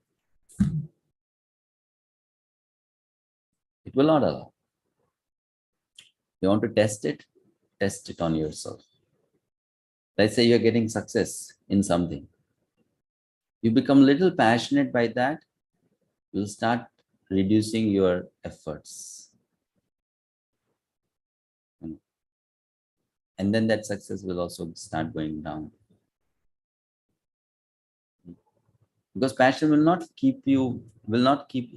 It will not allow. You want to test it on yourself. Let's say you're getting success in something. You become a little passionate by that, you'll start reducing your efforts. And then that success will also start going down. Because passion will not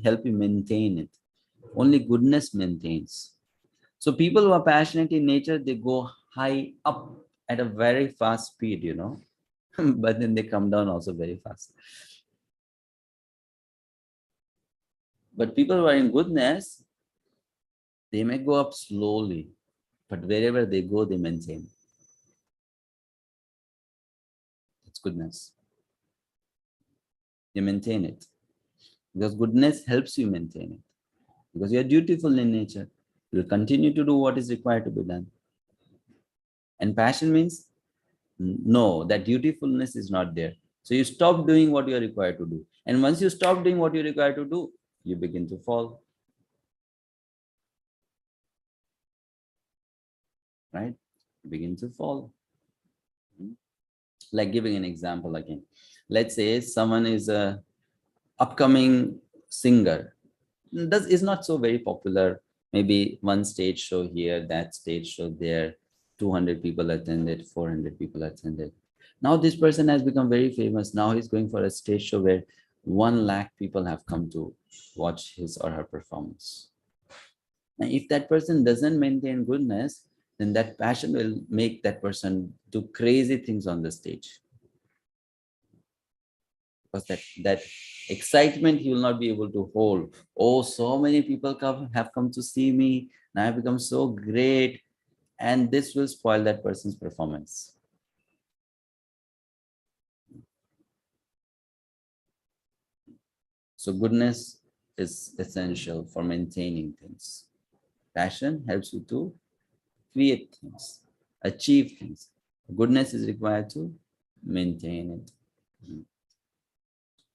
help you maintain it. Only goodness maintains. So people who are passionate in nature, they go high up at a very fast speed, but then they come down also very fast. But people who are in goodness, they may go up slowly, but wherever they go, they maintain. It's goodness. They maintain it. Because goodness helps you maintain it. Because you are dutiful in nature. You will continue to do what is required to be done. And passion means, no, that dutifulness is not there. So you stop doing what you are required to do. And once you stop doing what you're required to do, you begin to fall. Right? You begin to fall. Like giving an example again. Let's say someone is a upcoming singer. This is not so very popular. Maybe one stage show here, that stage show there, 200 people attended, 400 people attended. Now this person has become very famous. Now he's going for a stage show where 1 lakh people have come to watch his or her performance. And if that person doesn't maintain goodness, then that passion will make that person do crazy things on the stage. Because that excitement he will not be able to hold. Oh, so many people have come to see me. Now I've become so great. And this will spoil that person's performance. So goodness is essential for maintaining things. Passion helps you to create things, achieve things. Goodness is required to maintain it.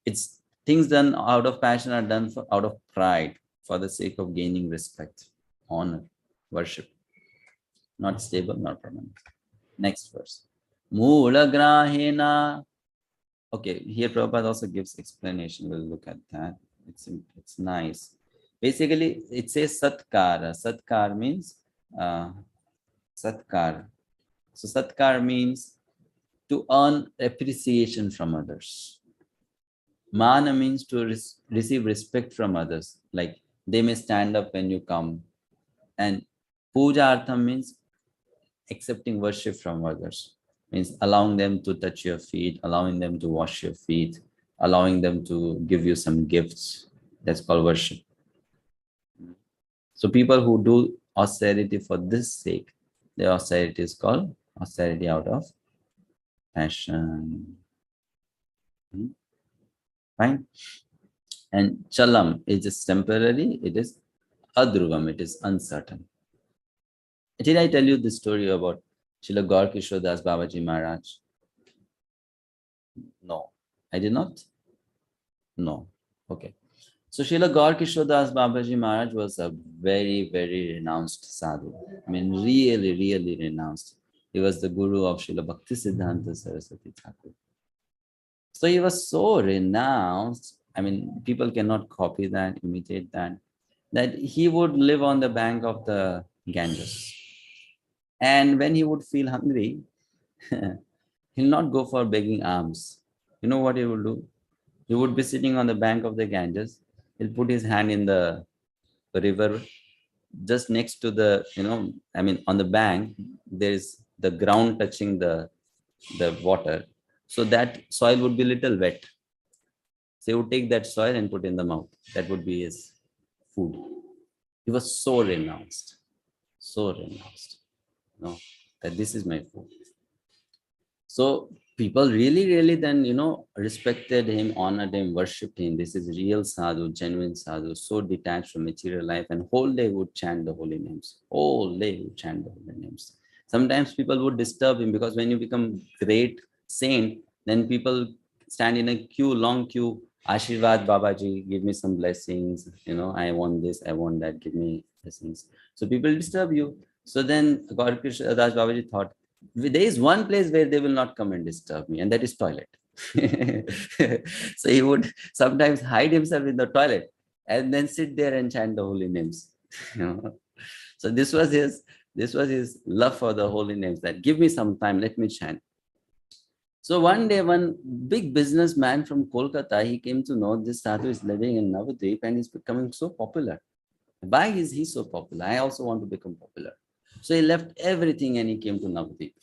It's things done out of passion are done out of pride for the sake of gaining respect, honor, worship. Not stable, not permanent. Next verse. Mula grahena. Okay, here Prabhupada also gives explanation. We'll look at that. It's nice. Basically, it says satkara. Satkar means satkar. So satkar means to earn appreciation from others. Mana means to receive respect from others. Like they may stand up when you come. And puja artham means accepting worship from others. Means allowing them to touch your feet, allowing them to wash your feet, allowing them to give you some gifts. That's called worship. So people who do austerity for this sake, the austerity is called austerity out of passion. Fine. And chalam is just temporary, it is adruvam, it is uncertain. Did I tell you the story about Srila Gaur Das Babaji Maharaj? No. I did not? No. Okay. So Srila Gaur Kishore Das Babaji Maharaj was a very, very renounced sadhu. I mean, really, really renounced. He was the guru of Srila Bhaktisiddhanta Saraswati Thakur. So he was so renounced. I mean, people cannot copy that, imitate that, that he would live on the bank of the Ganges. And when he would feel hungry, he'll not go for begging alms. You know what he will do? He would be sitting on the bank of the Ganges. He'll put his hand in the river just next to the, I mean, on the bank, there is the ground touching the water. So that soil would be little wet. So he would take that soil and put in the mouth. That would be his food. He was so renounced, that this is my food. So people really then, respected him, honored him, worshipped him. This is real sadhu, genuine sadhu, so detached from material life, and whole day would chant the holy names. Whole day would chant the holy names. Sometimes people would disturb him, because when you become great saint, then people stand in a queue, long queue. Ashirvad Babaji, give me some blessings. I want this, I want that, give me blessings. So people disturb you. So then Gaur Kishore Das Babaji thought, there is one place where they will not come and disturb me, and that is toilet. So he would sometimes hide himself in the toilet and then sit there and chant the holy names. So this was his love for the holy names, that give me some time, let me chant. So one day, one big businessman from Kolkata, he came to know this sadhu is living in Navadvip and he's becoming so popular. Why is he so popular? I also want to become popular. So he left everything and he came to Navadvip.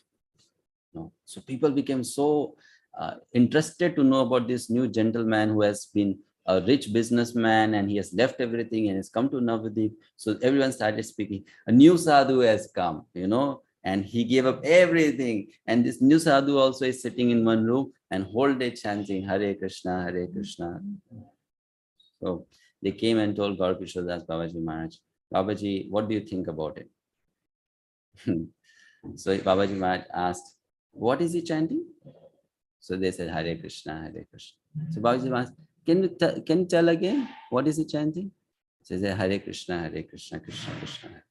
So people became so interested to know about this new gentleman who has been a rich businessman, and he has left everything and has come to Navadvip. So everyone started speaking. A new sadhu has come, and he gave up everything. And this new sadhu also is sitting in one room and whole day chanting Hare Krishna, Hare Krishna. So they came and told Gaur Kishore Das Babaji Maharaj, Babaji, what do you think about it? So Babaji Maharaj asked, what is he chanting? So they said, Hare Krishna, Hare Krishna. So Babaji Maharaj, can you tell again, what is he chanting? So he said, Hare Krishna, Hare Krishna, Krishna Krishna.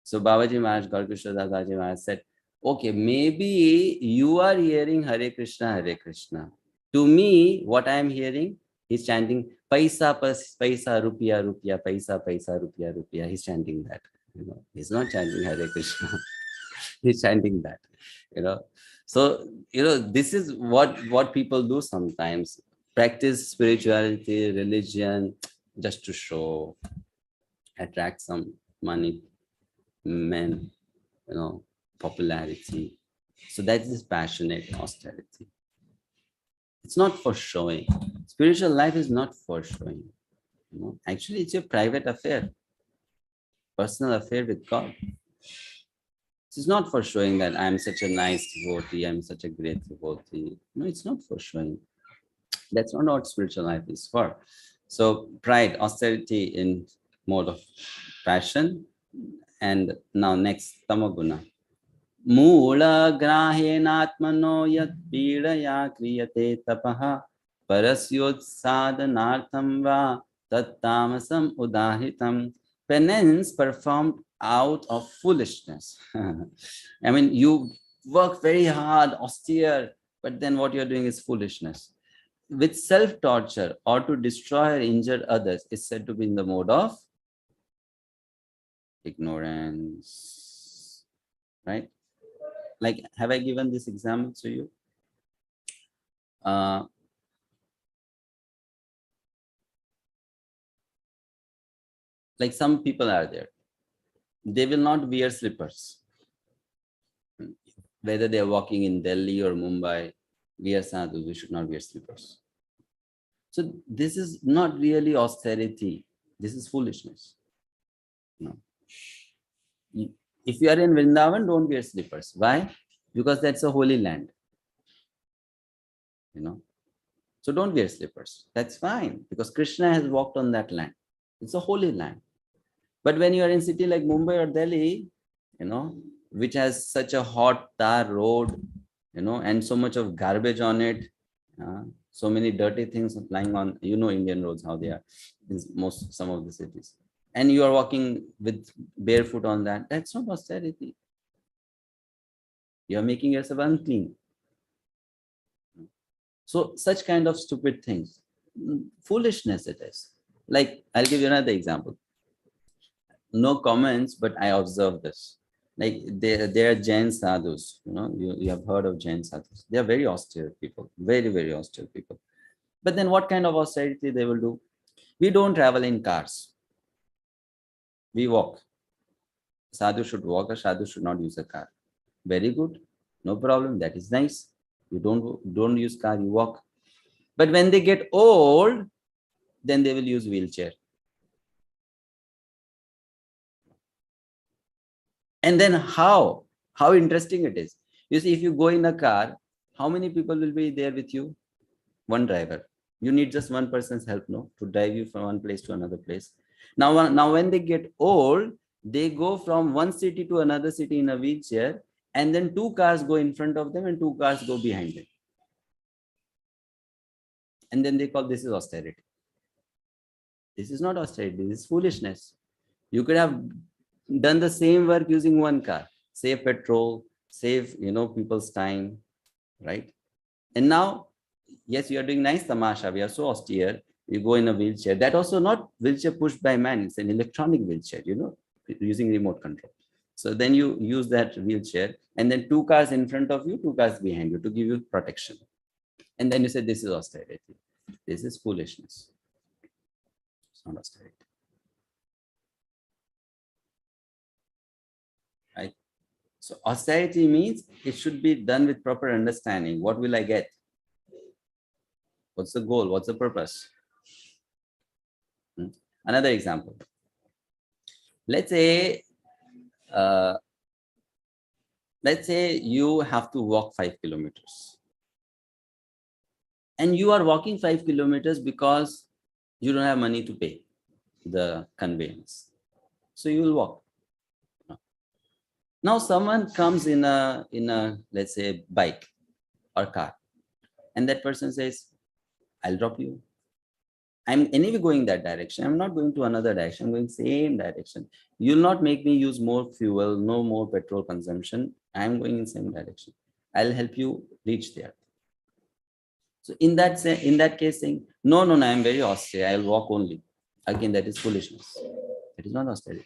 So Babaji Maharaj, Gaur Kishore Das Babaji Maharaj said, okay, maybe you are hearing Hare Krishna, Hare Krishna. To me, what I am hearing, he's chanting paisa, paisa, rupiya, rupiya, paisa, paisa, rupiya, rupiya. He's chanting that. He's not chanting Hare Krishna. He's chanting that. So this is what people do sometimes. Practice spirituality, religion, just to show, attract some money, men, popularity. So that is passionate austerity. It's not for showing. Spiritual life is not for showing. Actually, it's your private affair, personal affair with God. It's not for showing that I'm such a nice devotee, I'm such a great devotee. No, it's not for showing. That's not what spiritual life is for. So pride, austerity in mode of passion. And now next, tamaguna. Mula grahenatmano yat pidaya kriyate tapaha parasyot sadhanartham va tattamasam udahitam. Penance performed out of foolishness. I mean, you work very hard, austere, but then what you're doing is foolishness. With self-torture or to destroy or injure others is said to be in the mode of ignorance. Right? Like, have I given this example to you? Like some people are there. They will not wear slippers. Whether they are walking in Delhi or Mumbai, we are sadhus, we should not wear slippers. So this is not really austerity. This is foolishness. No. If you are in Vrindavan, don't wear slippers. Why? Because that's a holy land. So don't wear slippers. That's fine, because Krishna has walked on that land. It's a holy land. But when you are in city like Mumbai or Delhi, which has such a hot tar road, and so much of garbage on it, So many dirty things lying on, Indian roads, how they are in some of the cities. And you are walking with barefoot on that. That's not austerity. You are making yourself unclean. So such kind of stupid things, foolishness it is. Like, I'll give you another example. No comments, but I observe this. Like, they are Jain sadhus, you have heard of Jain sadhus. They are very austere people, very, very austere people. But then what kind of austerity they will do? We don't travel in cars. We walk. Sadhu should walk, or sadhu should not use a car. Very good. No problem. That is nice. You don't use car, you walk. But when they get old, then they will use wheelchair. And then how interesting it is. You see, if you go in a car, how many people will be there with you? One driver. You need just one person's help, no, to drive you from one place to another place. Now when they get old, they go from one city to another city in a wheelchair, and then 2 cars go in front of them and 2 cars go behind them. And then they call this is austerity. This is not austerity, this is foolishness. You could have done the same work using 1 car, save petrol, save people's time, right? And now, yes, you are doing nice tamasha, we are so austere, you go in a wheelchair. That also not wheelchair pushed by man, it's an electronic wheelchair, using remote control. So then you use that wheelchair, and then 2 cars in front of you, 2 cars behind you to give you protection. And then you say this is austerity. This is foolishness. It's not austerity. Right? So austerity means it should be done with proper understanding. What will I get? What's the goal? What's the purpose? Another example. Let's say you have to walk 5 kilometers. And you are walking 5 kilometers because you don't have money to pay the conveyance. So you will walk. Now someone comes in a let's say bike or car, and that person says, I'll drop you. I'm anyway going that direction. I'm not going to another direction. I'm going same direction. You'll not make me use more fuel, no more petrol consumption. I'm going in same direction. I'll help you reach there. So in that case, saying, no, I'm very austere. I'll walk only. Again, that is foolishness. It is not austerity.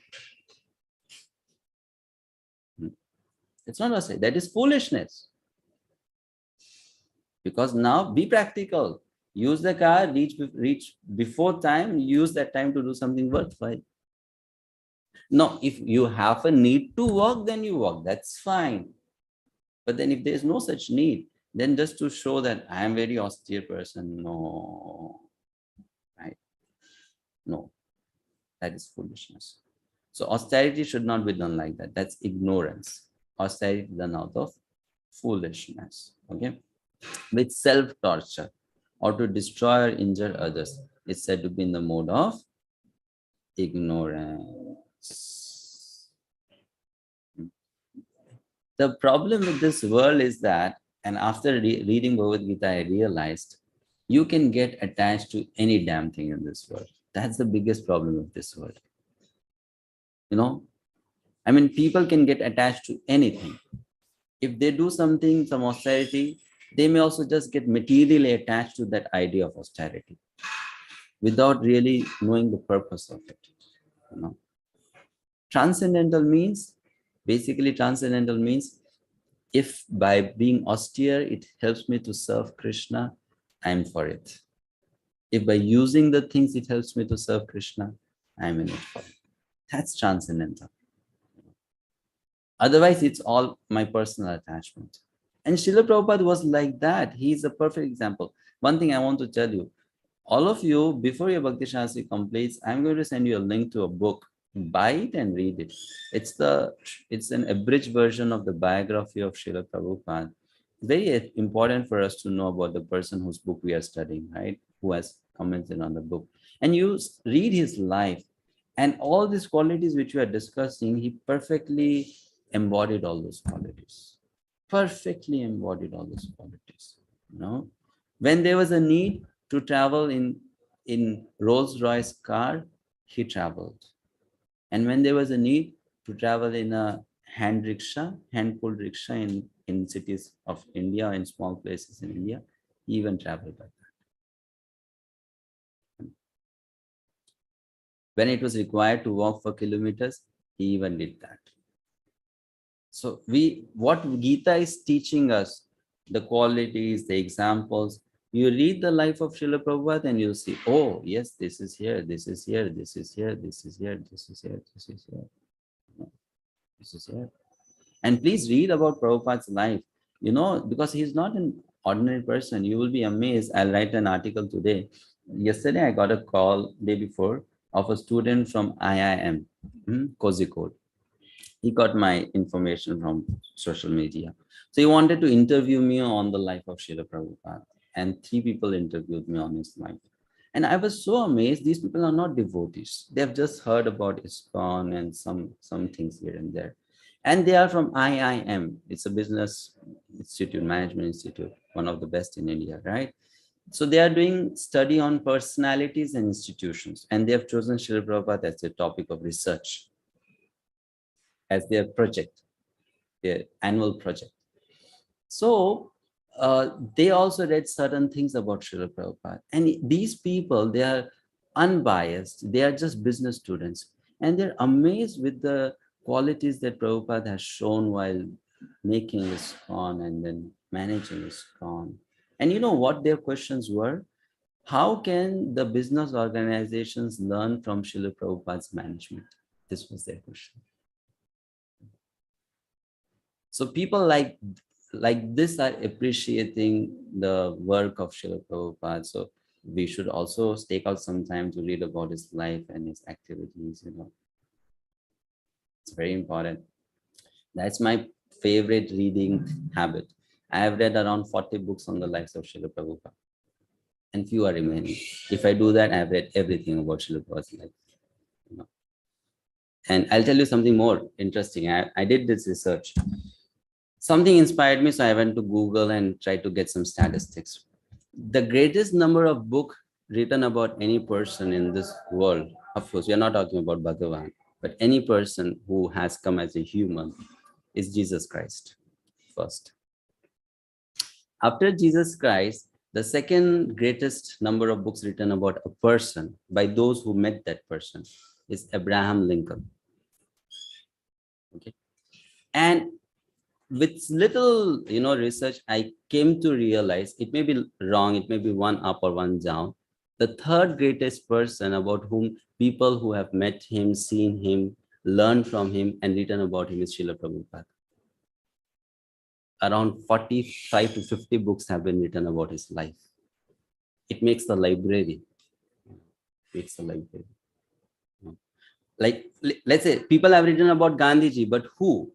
It's not austerity. That is foolishness. Because now be practical. Use the car, reach before time, use that time to do something worthwhile. No, if you have a need to walk, then you walk. That's fine. But then if there is no such need, then just to show that I am very austere person, no. Right? No. That is foolishness. So austerity should not be done like that. That's ignorance. Austerity done out of foolishness. Okay? With self-torture or to destroy or injure others. It's said to be in the mode of ignorance. The problem with this world is that, and after reading Bhagavad-gita, I realized you can get attached to any damn thing in this world. That's the biggest problem of this world. I mean, people can get attached to anything. If they do something, some austerity, they may also just get materially attached to that idea of austerity without really knowing the purpose of it. Transcendental means, if by being austere, it helps me to serve Krishna, I'm for it. If by using the things, it helps me to serve Krishna, I'm in it for it. That's transcendental. Otherwise, it's all my personal attachment. And Srila Prabhupada was like that. He's a perfect example. One thing I want to tell you, all of you, before your Bhakti Shastri completes, I'm going to send you a link to a book. Buy it and read it. It's an abridged version of the biography of Srila Prabhupada. Very important for us to know about the person whose book we are studying, right? Who has commented on the book. And you read his life, and all these qualities which we are discussing, he perfectly embodied all those qualities. Perfectly embodied all those qualities. When there was a need to travel in Rolls-Royce car, he traveled. And when there was a need to travel in a hand-pulled rickshaw in cities of India, in small places in India, he even traveled by that. When it was required to walk for kilometers, he even did that. So what Gita is teaching us, the qualities, the examples, you read the life of Srila Prabhupada and you'll see, oh, yes, this is here, this is here, this is here, this is here, this is here, this is here, this is here. And please read about Prabhupada's life, because he's not an ordinary person. You will be amazed. I'll write an article today. Yesterday, I got a call, day before, of a student from IIM, Kozhikode. He got my information from social media. So he wanted to interview me on the life of Srila Prabhupada. And 3 people interviewed me on his life. And I was so amazed. These people are not devotees. They have just heard about ISKCON and some things here and there. And they are from IIM. It's a business institute, management institute, one of the best in India, right? So they are doing study on personalities and institutions. And they have chosen Srila Prabhupada as a topic of research, as their project, their annual project. So they also read certain things about Srila Prabhupada. And these people, they are unbiased. They are just business students. And they're amazed with the qualities that Prabhupada has shown while making ISKCON and then managing ISKCON. And you know what their questions were? How can the business organizations learn from Srila Prabhupada's management? This was their question. So people like this are appreciating the work of Srila Prabhupada. So we should also take out some time to read about his life and his activities, It's very important. That's my favorite reading habit. I have read around 40 books on the lives of Srila Prabhupada. And few are remaining. If I do that, I have read everything about Srila Prabhupada's life. And I'll tell you something more interesting. I did this research. Something inspired me, so I went to Google and tried to get some statistics. The greatest number of books written about any person in this world, of course, we are not talking about Bhagavan, but any person who has come as a human is Jesus Christ first. After Jesus Christ, the second greatest number of books written about a person by those who met that person is Abraham Lincoln. Okay. And with little, research, I came to realize, it may be wrong, it may be one up or one down. The third greatest person about whom people who have met him, seen him, learned from him, and written about him is Srila Prabhupada. Around 45 to 50 books have been written about his life. It makes the library. Like, let's say people have written about Gandhiji, but who?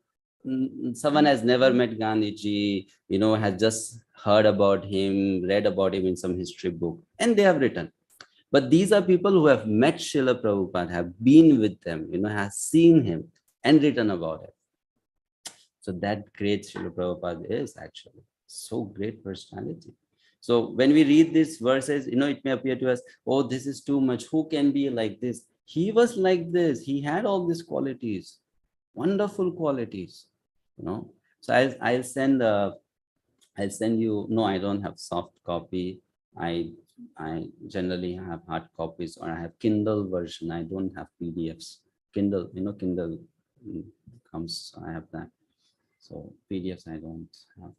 Someone has never met Gandhiji, has just heard about him, read about him in some history book, and they have written. But these are people who have met Srila Prabhupada, have been with them, has seen him and written about it. So that great Srila Prabhupada is actually so great personality. So when we read these verses, it may appear to us, oh, this is too much. Who can be like this? He was like this. He had all these qualities, wonderful qualities. So I'll send you. No, I don't have soft copy. I generally have hard copies, or I have Kindle version. I don't have PDFs. Kindle, Kindle comes. I have that. So PDFs I don't have.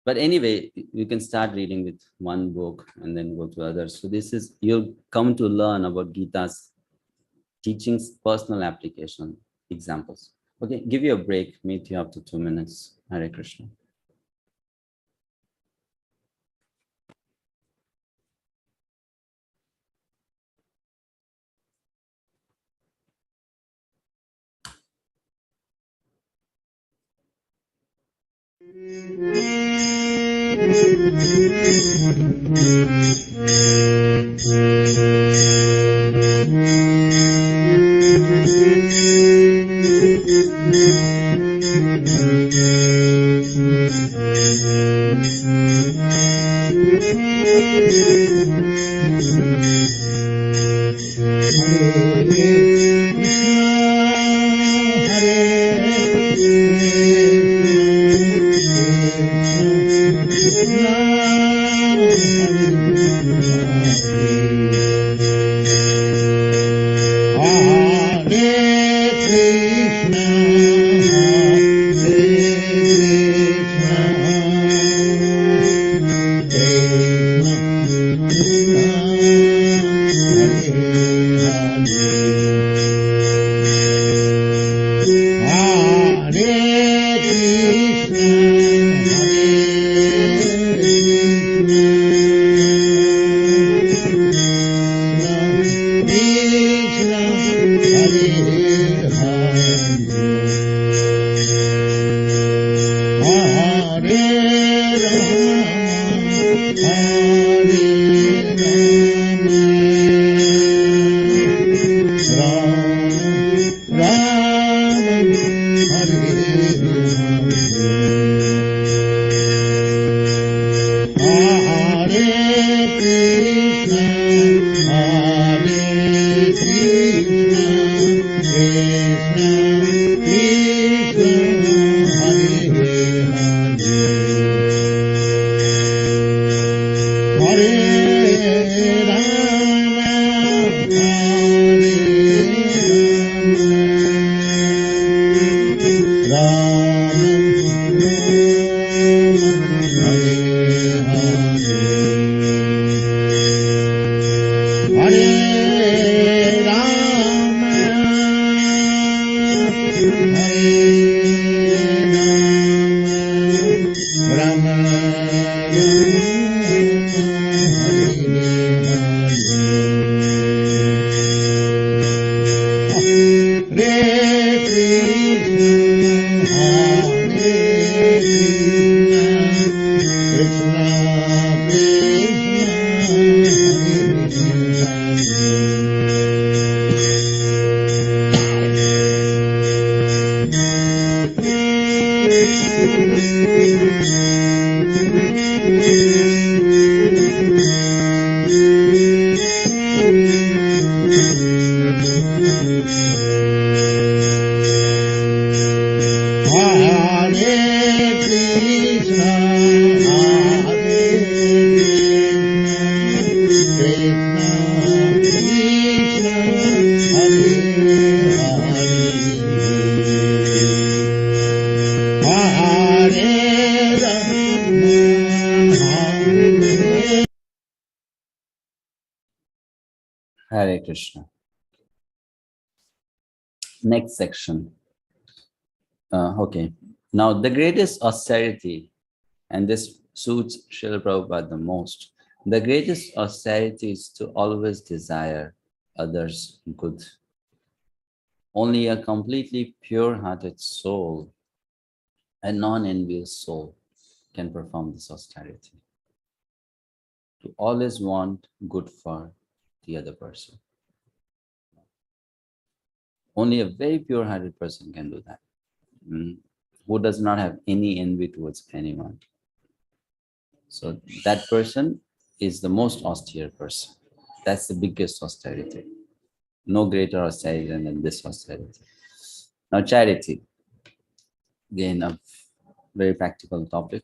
But anyway, you can start reading with one book and then go to others. So this is, you'll come to learn about Gita's teachings, personal application, examples. Okay, give you a break. Meet you after 2 minutes. Hare Krishna. Hare Krishna. Next section. Okay. Now, the greatest austerity, and this suits Srila Prabhupada the most, the greatest austerity is to always desire others' good. Only a completely pure-hearted soul, a non-envious soul, can perform this austerity. To always want good for the other person. Only a very pure-hearted person can do that, who does not have any envy towards anyone. So that person is the most austere person. That's the biggest austerity. No greater austerity than this austerity. Now, charity. Again, a very practical topic.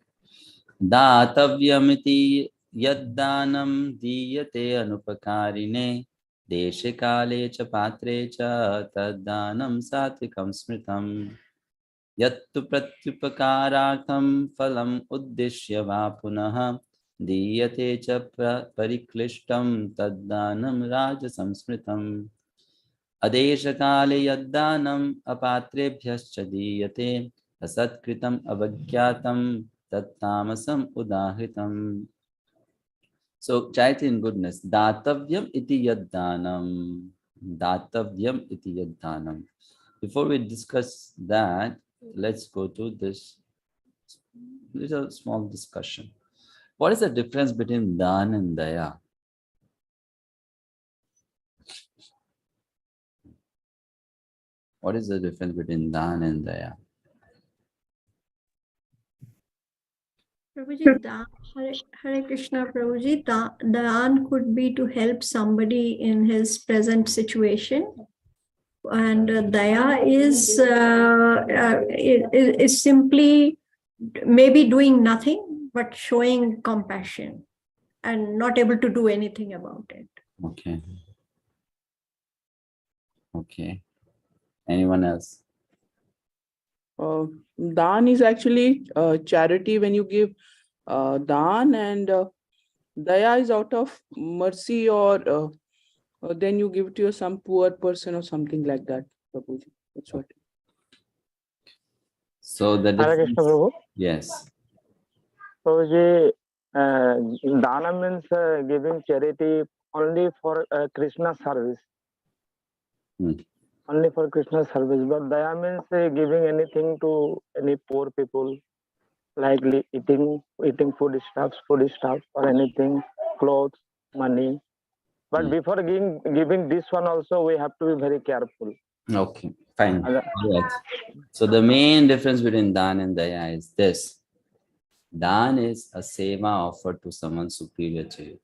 Datavyamiti yaddanam diyate anupakarine deshe kale cha patre cha taddanam satvikam smritam yattu pratyupakaratham phalam uddishya va punaha diyate cha pariklishtam taddanam rajasam smritam adesha kale yaddanam apatrebhyascha diyate asatkritam avagyatam tattamasam udahritam. So charity and goodness. Datavyam iti yaddanam. Datavyam iti yaddanam. Before we discuss that, let's go to this little small discussion. What is the difference between dan and daya? What is the difference between dan and daya? Prabhuji, Hare Krishna Prabhuji, Daan could be to help somebody in his present situation. And Daya is simply maybe doing nothing, but showing compassion and not able to do anything about it. Okay. Okay. Anyone else? Daan is actually charity when you give Daan, and Daya is out of mercy, or then you give to some poor person or something like that. Prabhuji. That's what. So the Hare Krishna difference, Prabhu. yes. Prabhuji, Dana means giving charity only for Krishna service. Only for Krishna service. But Daya means giving anything to any poor people, like eating foodstuffs, or anything, clothes, money. But before giving this one also, we have to be very careful. Okay, fine. All right. So the main difference between Dan and Daya is this. Dan is a seva offered to someone superior to you.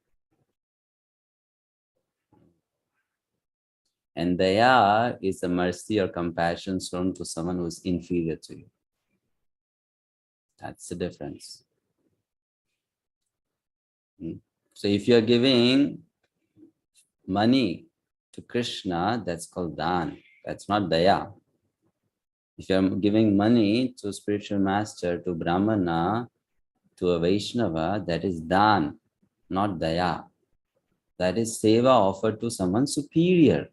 And Daya is a mercy or compassion shown to someone who is inferior to you. That's the difference. So if you're giving money to Krishna, that's called Dan. That's not Daya. If you're giving money to a spiritual master, to Brahmana, to a Vaishnava, that is Dan, not Daya. That is seva offered to someone superior.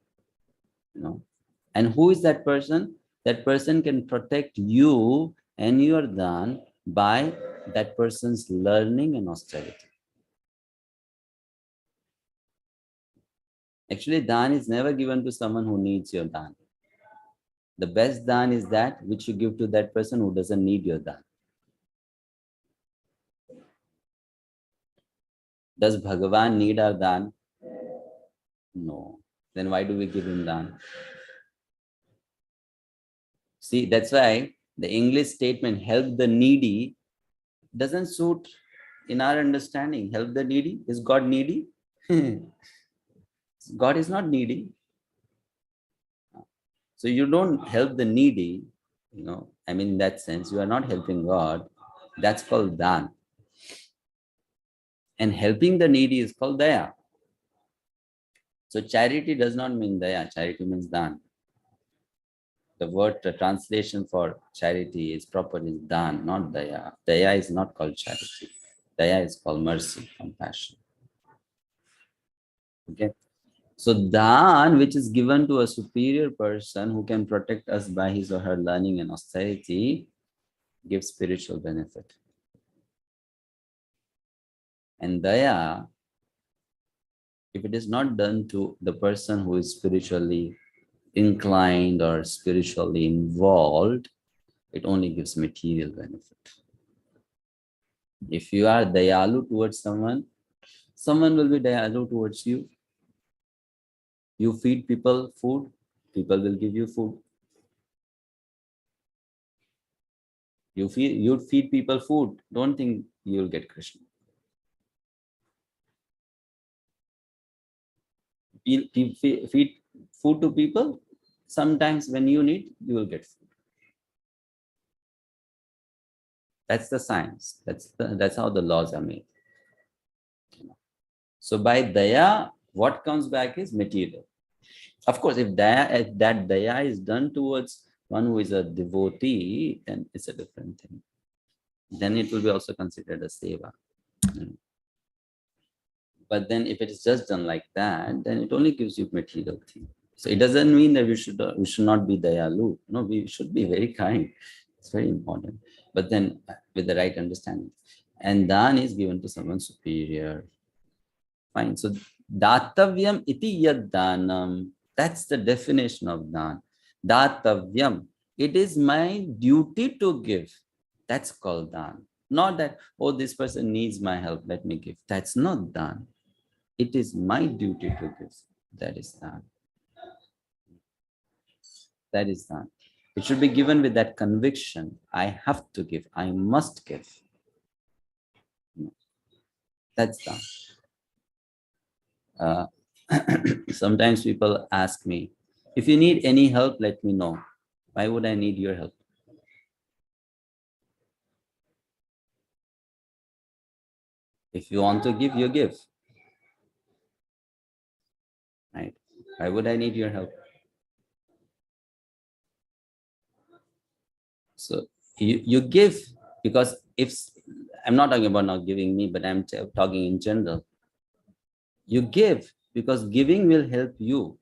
You know? And who is that person? That person can protect you and your Dan by that person's learning and austerity. Actually, Dan is never given to someone who needs your Dan. The best Dan is that which you give to that person who doesn't need your Dan. Does Bhagavan need our Dan? No. Then why do we give him Dan? See, that's why the English statement, help the needy, doesn't suit in our understanding. Help the needy? Is God needy? God is not needy. So you don't help the needy, you know, I mean, in that sense, you are not helping God. That's called Dan. And helping the needy is called Daya. So charity does not mean Daya, charity means Dan. The word, the translation for charity is proper is Dan, not Daya. Daya is not called charity. Daya is called mercy, compassion. Okay. So Dan, which is given to a superior person who can protect us by his or her learning and austerity, gives spiritual benefit. And Daya, if it is not done to the person who is spiritually inclined or spiritually involved, it only gives material benefit. If you are dayalu towards someone, someone will be dayalu towards you. You feed people food, people will give you food. You feed people food, don't think you will get Krishna. Feed food to people, sometimes when you need, you will get food. That's the science. That's how the laws are made. So by Daya, what comes back is material. Of course, if that Daya is done towards one who is a devotee, then it's a different thing. Then it will be also considered a seva. But then if it is just done like that, then it only gives you material thing. So it doesn't mean that we should not be dayalu. No, we should be very kind. It's very important. But then with the right understanding. And Dan is given to someone superior. Fine. So datavyam iti yad danam. That's the definition of Dan. Datavyam. It is my duty to give. That's called Dan. Not that, oh, this person needs my help, let me give. That's not Dan. It is my duty to give. That is Dan. That is Dan. It should be given with that conviction. I have to give. I must give. That's done. Sometimes people ask me, if you need any help, let me know. Why would I need your help? If you want to give, you give. Right? Why would I need your help? So you give, because if, I'm not talking about not giving me, but I'm talking in general. You give because giving will help you.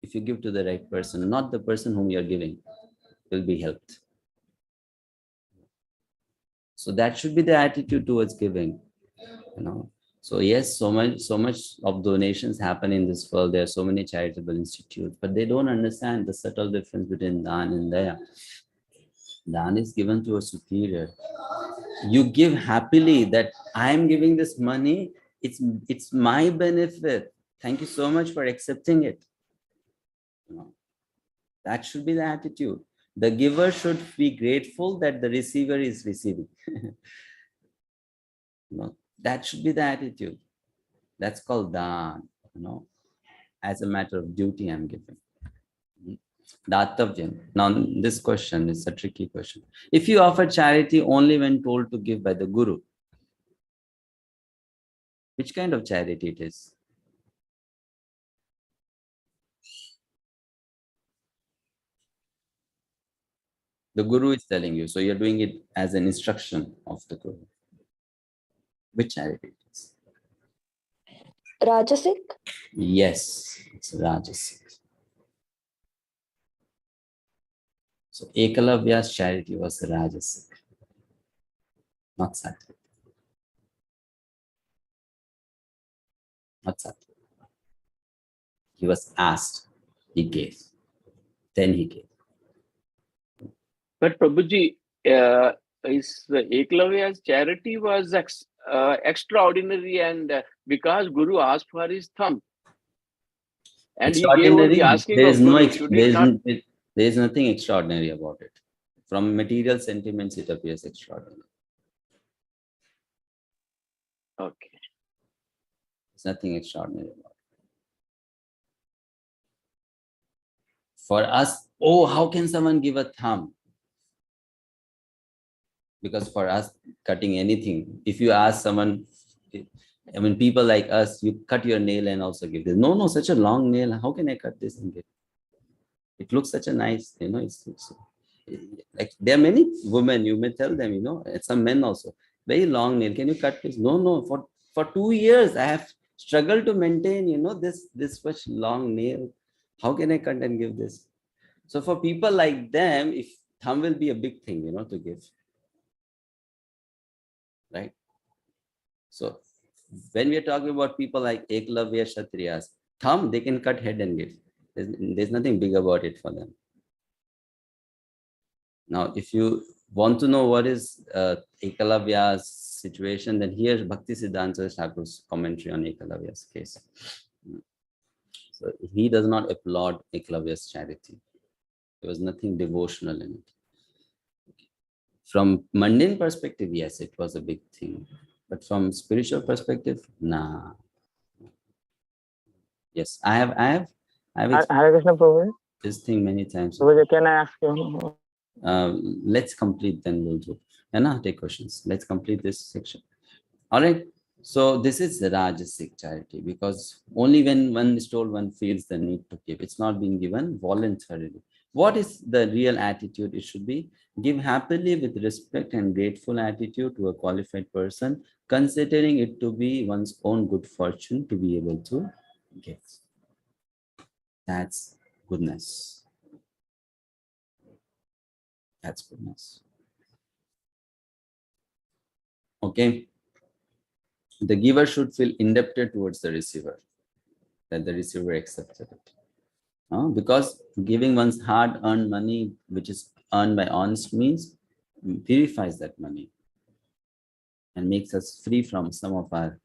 If you give to the right person, not the person whom you're giving will be helped. So that should be the attitude towards giving, So yes, so much of donations happen in this world. There are so many charitable institutes, but they don't understand the subtle difference between dan and daya. Dan is given to a superior. You give happily that I am giving this money. It's my benefit. Thank you so much for accepting it. That should be the attitude. The giver should be grateful that the receiver is receiving. That should be the attitude. That's called dan. As a matter of duty, I'm giving. Datavyam. Now, this question is a tricky question. If you offer charity only when told to give by the Guru, which kind of charity it is? The Guru is telling you, so you're doing it as an instruction of the Guru. Which charity it is? Rajasic? Yes, it's Rajasic. So Ekalavya's charity was Rajasic, not Sattvic. Not Sattvic. He was asked, he gave. Then he gave. But Prabhuji, is Eklavya's charity was extraordinary, and because Guru asked for his thumb, and he gave on the asking there is of no, Guru, there is nothing extraordinary about it. From material sentiments, it appears extraordinary. Okay. There's nothing extraordinary about it. For us, oh, how can someone give a thumb? Because for us, cutting anything, if you ask someone, people like us, you cut your nail and also give this. No, such a long nail, how can I cut this and give? It looks such a nice, it's like there are many women, you may tell them, and some men also, very long nail, can you cut this? No, for 2 years, I have struggled to maintain, this much long nail. How can I cut and give this? So for people like them, if thumb will be a big thing, to give. Right? So when we are talking about people like Ekalavya Kshatriyas, thumb, they can cut head and give. There's nothing big about it for them. Now, if you want to know what is Ekalavya's situation, then here's Bhaktisiddhanta Thakur's commentary on Ekalavya's case. So he does not applaud Ekalavya's charity. There was nothing devotional in it. From mundane perspective, yes, it was a big thing. But from spiritual perspective, nah. Yes, I have Hare Krishna, Prabhuji. This thing many times. Prabhuji, can I ask you? Let's complete, then we'll do. Take questions. Let's complete this section. All right. So this is the Rajasic charity, because only when one is told, one feels the need to give. It's not being given voluntarily. What is the real attitude? It should be give happily with respect and grateful attitude to a qualified person, considering it to be one's own good fortune to be able to give. That's goodness. That's goodness. Okay. The giver should feel indebted towards the receiver, that the receiver accepted it. Because giving one's hard-earned money, which is earned by honest means, purifies that money and makes us free from some of our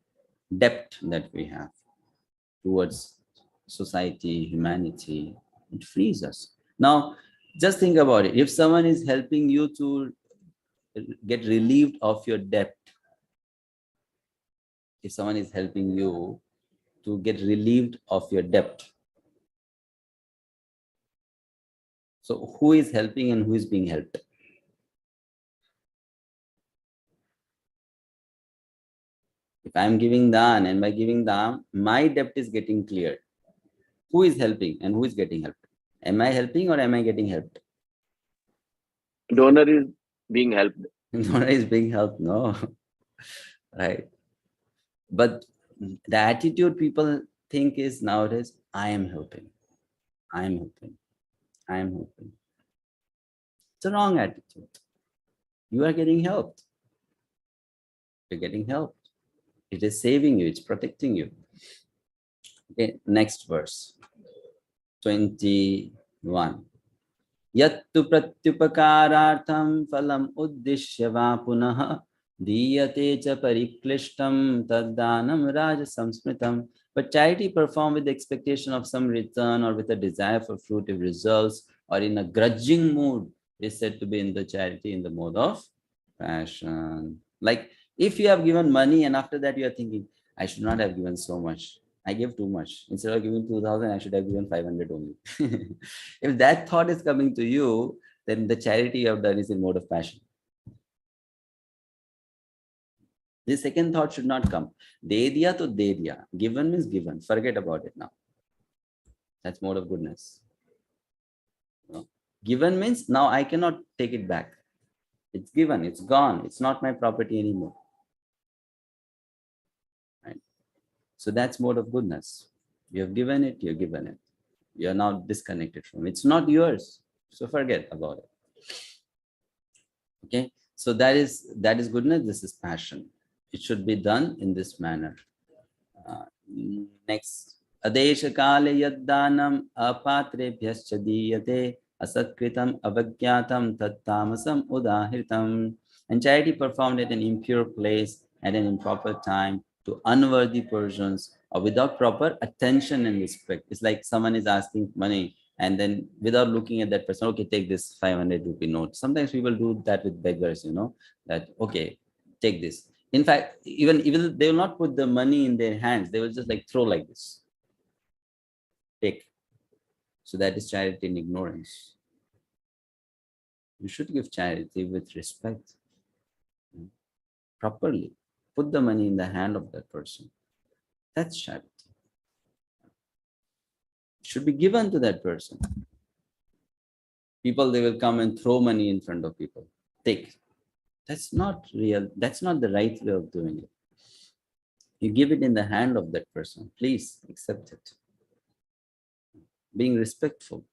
debt that we have towards society, humanity. It frees us. Now, just think about it. If someone is helping you to get relieved of your debt, if someone is helping you to get relieved of your debt. So who is helping and who is being helped? If I'm giving dan, and by giving dan, my debt is getting cleared. Who is helping and who is getting helped? Am I helping or am I getting helped? Donor is being helped. Donor is being helped, no. Right. But the attitude people think is nowadays, I am helping. I am helping. I am helping. It's a wrong attitude. You are getting helped. You're getting helped. It is saving you. It's protecting you. Okay, next verse. 21. Yattu pratyupakarartham phalam uddishya va punaha diyate cha pariklishtam taddanam raja samsmritam. But charity performed with the expectation of some return or with a desire for fruitive results or in a grudging mood is said to be in the charity in the mode of passion. Like if you have given money and after that you are thinking, I should not have given so much. I gave too much. Instead of giving 2,000, I should have given 500 only. If that thought is coming to you, then the charity you have done is in mode of passion. The second thought should not come. De diya to de diya. Given means given. Forget about it now. That's mode of goodness. No. Given means now I cannot take it back. It's given. It's gone. It's not my property anymore. Right? So that's mode of goodness. You have given it. You're given it. You are now disconnected from it. It's not yours. So forget about it. Okay. So that is goodness. This is passion. It should be done in this manner. Next. Adesha kale yaddanam apatrebhyascha diyate asatkritam avagyatam tattamasam udahritam. And charity performed at an impure place at an improper time to unworthy persons or without proper attention and respect. It's like someone is asking money and then without looking at that person, okay, take this 500 rupee note. Sometimes people do that with beggars, that, okay, take this. In fact, even they will not put the money in their hands. They will just like throw like this. Take. So that is charity in ignorance. You should give charity with respect. Properly. Put the money in the hand of that person. That's charity. It should be given to that person. People, they will come and throw money in front of people. Take. That's not real. That's not the right way of doing it. You give it in the hand of that person. Please accept it. Being respectful.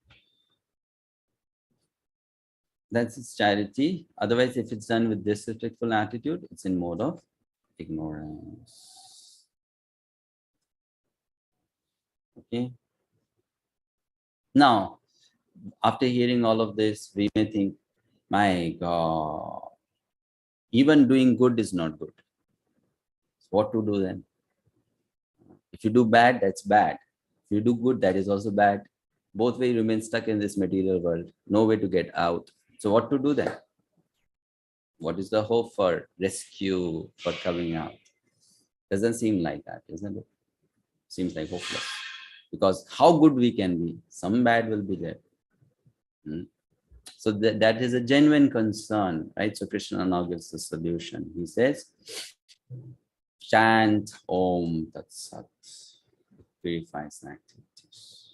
That's its charity. Otherwise, if it's done with disrespectful attitude, it's in mode of ignorance. Okay. Now, after hearing all of this, we may think, my God, even doing good is not good. What to do then? If you do bad, that's bad. If you do good, that is also bad. Both ways remain stuck in this material world. No way to get out. So what to do then? What is the hope for rescue, for coming out? Doesn't seem like that, isn't it? Seems like hopeless. Because how good we can be, some bad will be there. So that is a genuine concern, right? So Krishna now gives the solution. He says, chant Om Tat Sat. It purifies the activities.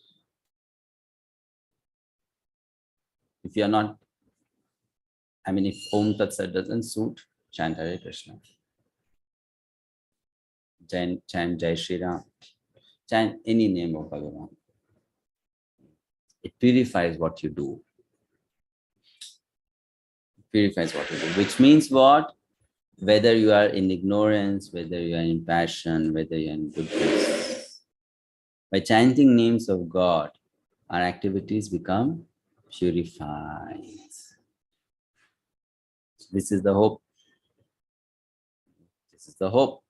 If you are not, if Om Tat Sat doesn't suit, chant Hare Krishna. Chant Jai Shri Ram. Chant any name of Bhagavan. It purifies what you do. It purifies what you do. Which means what? Whether you are in ignorance, whether you are in passion, whether you are in goodness. By chanting names of God, our activities become purified. This is the hope. This is the hope.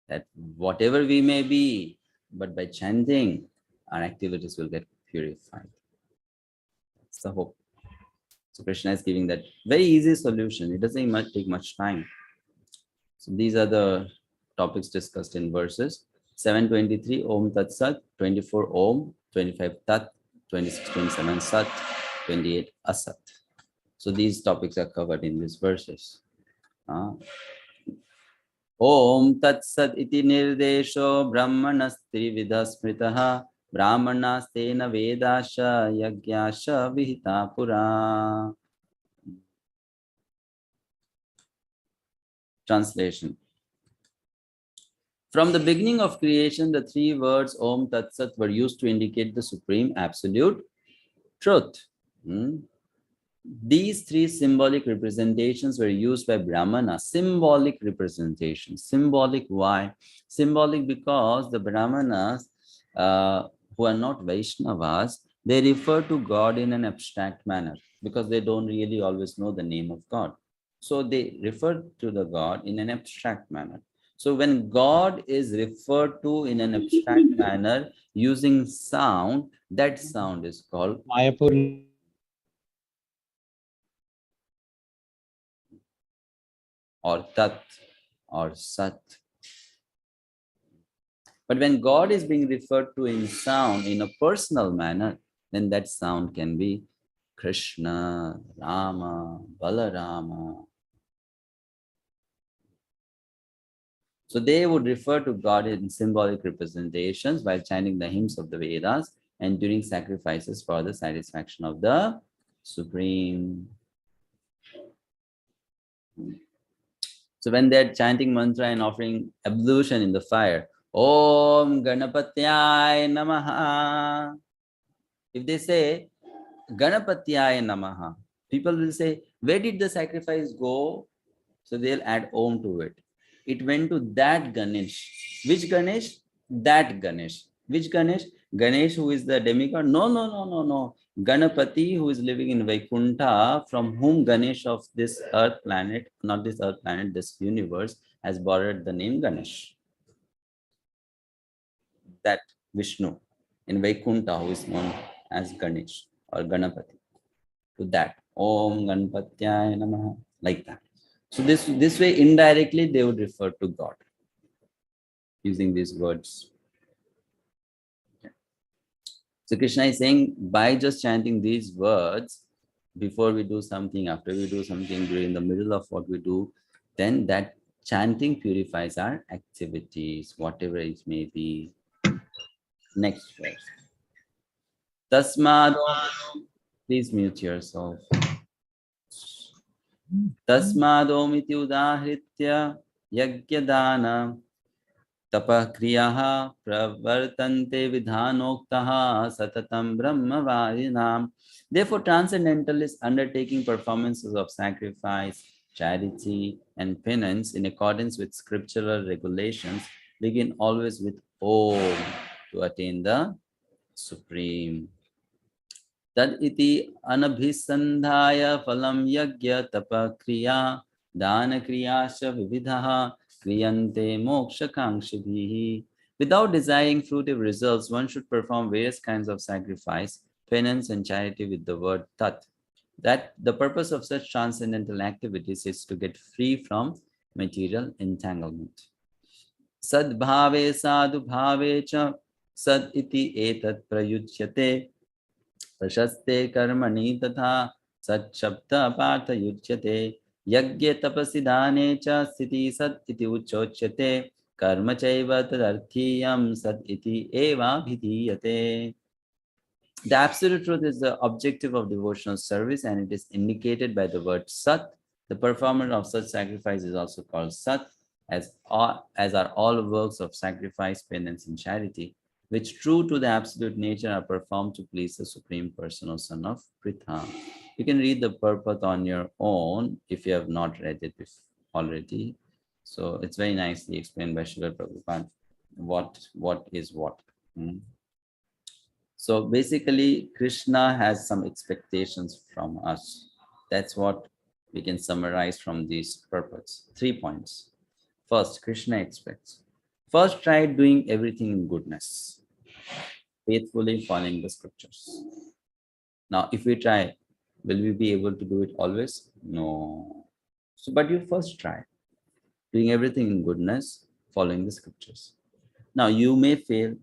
That whatever we may be, but by chanting, our activities will get purified. That's the hope. So Krishna is giving that very easy solution. It doesn't take much time. So these are the topics discussed in verses 723 Om Tat Sat, 24 Om, 25 Tat, 26, 27 Sat, 28 Asat. So these topics are covered in these verses. Om Tat Sat iti nirdesho brahmanastri smritaha brahmanastena vedasha yagyasha vihita pura. Translation. From the beginning of creation, the three words Om Tat Sat were used to indicate the supreme absolute truth. These three symbolic representations were used by Brahmana. Symbolic representations. Symbolic why? Symbolic because the Brahmanas who are not Vaishnavas, they refer to God in an abstract manner because they don't really always know the name of God. So they refer to the God in an abstract manner. So when God is referred to in an abstract manner using sound, that sound is called Mayapur. Or Tat or Sat. But when God is being referred to in sound in a personal manner, then that sound can be Krishna, Rama, Balarama. So they would refer to God in symbolic representations while chanting the hymns of the Vedas and during sacrifices for the satisfaction of the Supreme. So when they're chanting mantra and offering ablution in the fire, Om 𝗪𝗵𝗵𝗫 Namaha. If they say 𝗪𝗵𝗵𝗫 Namaha, people will say, where did the sacrifice go? So they'll add Om to it. It went to that Ganesh. Which Ganesh? That Ganesh. Which Ganesh? Ganesh who is the demigod? No. Ganapati who is living in Vaikuntha, from whom Ganesh of this earth planet, not this earth planet, this universe, has borrowed the name Ganesh. That Vishnu in Vaikuntha who is known as Ganesh or Ganapati. To that, Om 𝗪𝗵𝗵𝗫 Namaha, like that. So this way, indirectly, they would refer to God using these words. Okay. So Krishna is saying, by just chanting these words, before we do something, after we do something, during the middle of what we do, then that chanting purifies our activities, whatever it may be. Next verse. Tasmad, please mute yourself. Tasmadom iti udahritya yagyadana tapah kriyaha pravartante vidhanoktaha satatam brahmavarinam. Therefore, transcendentalists undertaking performances of sacrifice, charity, and penance in accordance with scriptural regulations begin always with Om to attain the Supreme. Tad iti anabhisandhaya phalam yagya tapa kriya dana kriyasha vividhaha kriyante moksha kankshibhihi. Without desiring fruitive results, one should perform various kinds of sacrifice, penance, and charity with the word tat. That the purpose of such transcendental activities is to get free from material entanglement. Sadbhave sadhu bhave cha sad iti etat prayuchyate prashaste karmani tatha sat-shabda partha yuchyate yagye tapasi dane cha sthiti sat iti uchochyate karma chaiva tadarthiyam sat iti eva bhidiyate. The absolute truth is the objective of devotional service, and it is indicated by the word sat. The performance of such sacrifice is also called sat, as are all works of sacrifice, penance, and charity, which true to the absolute nature are performed to please the Supreme Personal Son of Pritha. You can read the purport on your own if you have not read it already. So it's very nicely explained by Srila Prabhupada, what is what. So basically, Krishna has some expectations from us. That's what we can summarize from these purports. 3 points. First, Krishna expects. First, try doing everything in goodness, faithfully following the scriptures. Now, if we try, will we be able to do it always? No. So, but you first try doing everything in goodness, following the scriptures. Now, you may fail,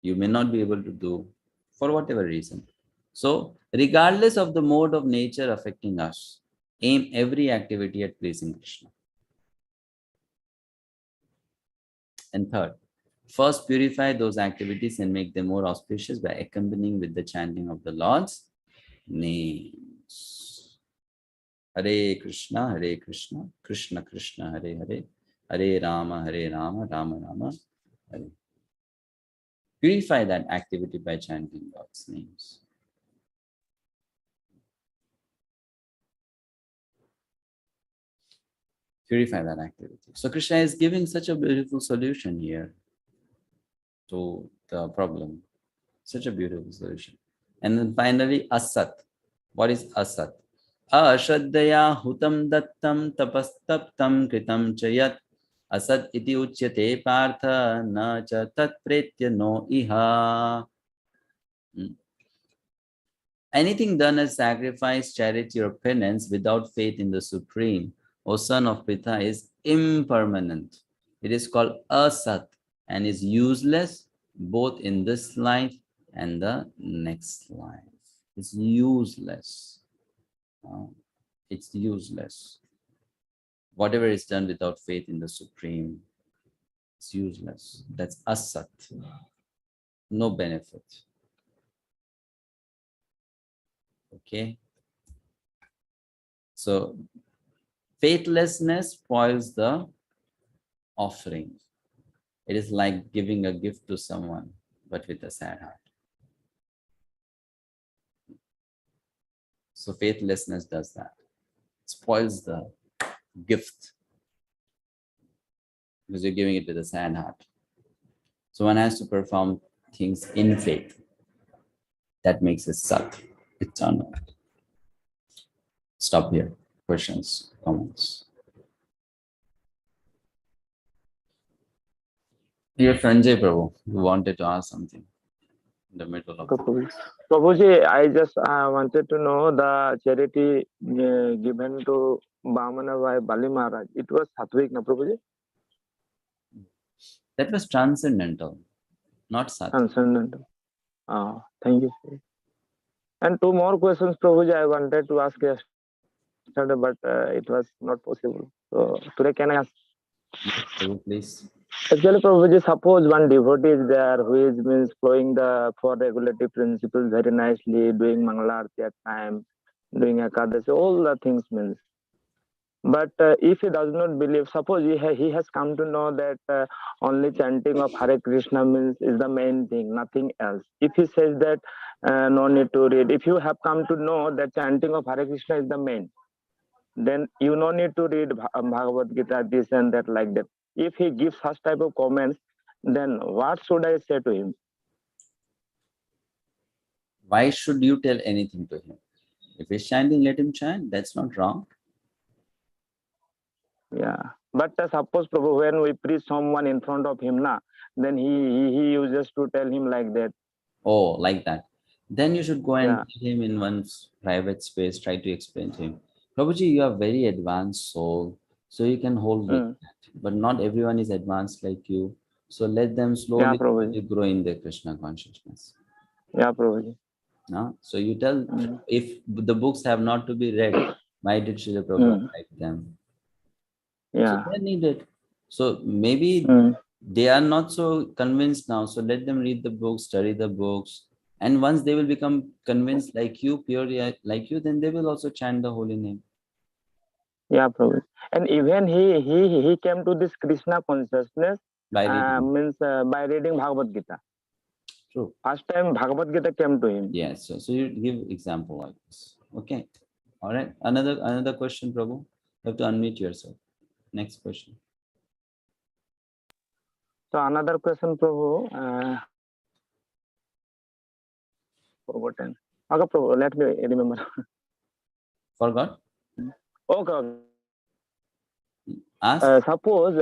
you may not be able to do for whatever reason. So, regardless of the mode of nature affecting us, aim every activity at pleasing Krishna. And third, first purify those activities and make them more auspicious by accompanying with the chanting of the Lord's names. Hare Krishna, Krishna Krishna, Hare Hare, Hare Rama, Rama Rama, Hare. Purify that activity by chanting God's names. Purify that activity. So Krishna is giving such a beautiful solution here to the problem. Such a beautiful solution. And then finally, asat. What is asat? Ashraddhaya hutam dattam tapastaptam kritam chayat asat iti uchyate partha na cha tat pretya no iha. Anything done as sacrifice, charity, or penance without faith in the Supreme, O son of Pritha, is impermanent. It is called asat and is useless both in this life and the next life. It's useless. It's useless. Whatever is done without faith in the Supreme, it's useless. That's asat. No benefit. Okay. So faithlessness spoils the offering. It is like giving a gift to someone, but with a sad heart. So faithlessness does that. It spoils the gift because you're giving it with a sad heart. So one has to perform things in faith. That makes it sat, eternal. Stop here. Questions, comments? Dear Sanjay Prabhu, you wanted to ask something in the middle of Prabhuji, I just wanted to know the charity given to Bhamana by Bali Maharaj. It was Sattvic, na Prabhuji? That was transcendental, not sattvic. Transcendental. Thank you. And two more questions, Prabhuji, I wanted to ask yesterday, but it was not possible. So today, can I ask? Prabhu, please. Actually, Prabhuji, suppose one devotee is there who is means following the four regulative principles very nicely, doing Mangalarti at time, doing Ekadasi, all the things means. But if he does not believe, suppose he has come to know that only chanting of Hare Krishna means is the main thing, nothing else. If he says that no need to read, if you have come to know that chanting of Hare Krishna is the main, then you no need to read Bhagavad-gita, this and that, like that. If he gives such type of comments, then what should I say to him? Why should you tell anything to him? If he's chanting, let him chant. That's not wrong. Yeah, but suppose Prabhu, when we preach someone in front of him, then he uses to tell him like that. Oh, like that. Then you should go and tell him in one's private space, try to explain to him. Prabhuji, you are very advanced soul, so you can hold like that. But not everyone is advanced like you. So let them slowly grow in their Krishna consciousness. Yeah, Prabhuji. No? So you tell, if the books have not to be read, why did Srila Prabhupada write them? Yeah. So they need it. So maybe they are not so convinced now. So let them read the books, study the books. And once they will become convinced like you, purely like you, then they will also chant the holy name. Yeah, Prabhu. And even he came to this Krishna consciousness by reading Bhagavad-gita. True. First time Bhagavad-gita came to him. Yes. So you give example like this. Okay. All right. Another question, Prabhu. You have to unmute yourself. Next question. So another question, Prabhu. Forgotten. Okay, Prabhu, let me remember. Forgot? Okay. Ask. Suppose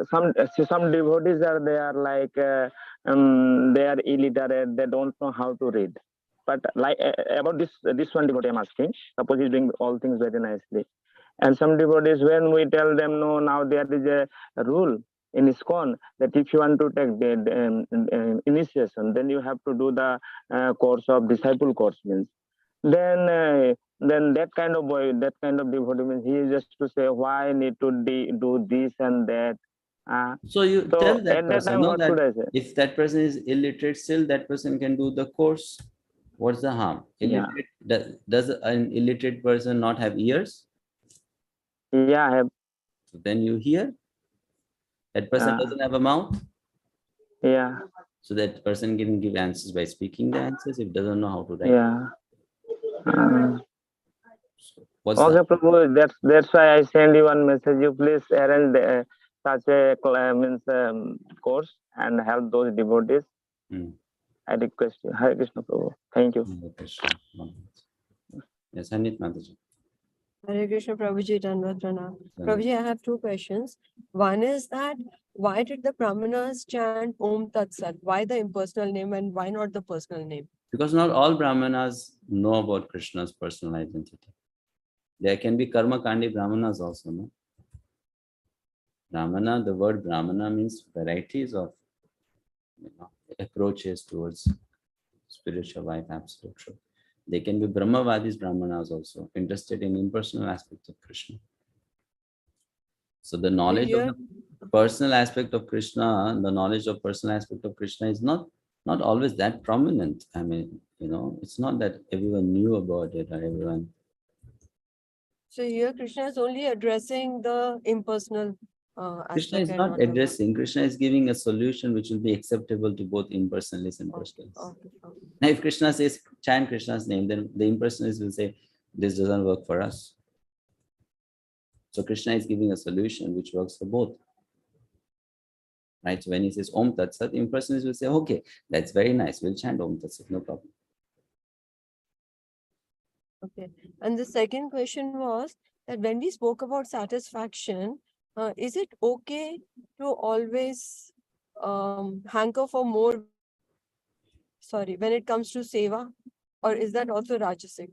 some devotees are there, like they are illiterate, they don't know how to read. But like about this one devotee I'm asking, suppose he's doing all things very nicely. And some devotees, when we tell them no, now there is a rule in ISKCON that if you want to take the initiation, then you have to do the course of disciple course means. Then that kind of boy, that kind of devotee means he is just to say why I need to do this and that. So you So tell that at that person, time, no, what should I say? if that person is illiterate, still that person can do the course. What's the harm? Illiterate, does an illiterate person not have ears? Yeah, I have. So then you hear. That person doesn't have a mouth. Yeah. So that person can give answers by speaking the answers if doesn't know how to write. Yeah. What's Okay, that? Prabhu, that's why I send you one message. You please arrange such a course and help those devotees. I request you. Hare Krishna, Prabhu. Thank you. Yes, Hanit Mataji. Hare Krishna, Prabhuji, Dandavat Pranam. Prabhuji, I have two questions. One is that why did the Brahmanas chant Om Tat Sat? Why the impersonal name and why not the personal name? Because not all Brahmanas know about Krishna's personal identity. There can be Karma Kandi Brahmanas also, no? Brahmana, the word Brahmana means varieties of approaches towards spiritual life, absolute truth. They can be Brahmavadis Brahmanas also, interested in impersonal aspects of Krishna. So the knowledge of the personal aspect of Krishna, the knowledge of personal aspect of Krishna is not always that prominent. I mean, it's not that everyone knew about it or everyone. So here Krishna is only addressing the impersonal Krishna aspect. is not addressing. Krishna is giving a solution which will be acceptable to both impersonalists and personalists. Now, if Krishna says chant Krishna's name, then the impersonalists will say this doesn't work for us. So Krishna is giving a solution which works for both. Right? So when he says Om Tat Sat, impersonalists will say, okay, that's very nice. We'll chant Om Tat Sat, no problem. Okay. And the second question was that when we spoke about satisfaction, is it okay to always hanker for more, when it comes to seva, or is that also rajasic?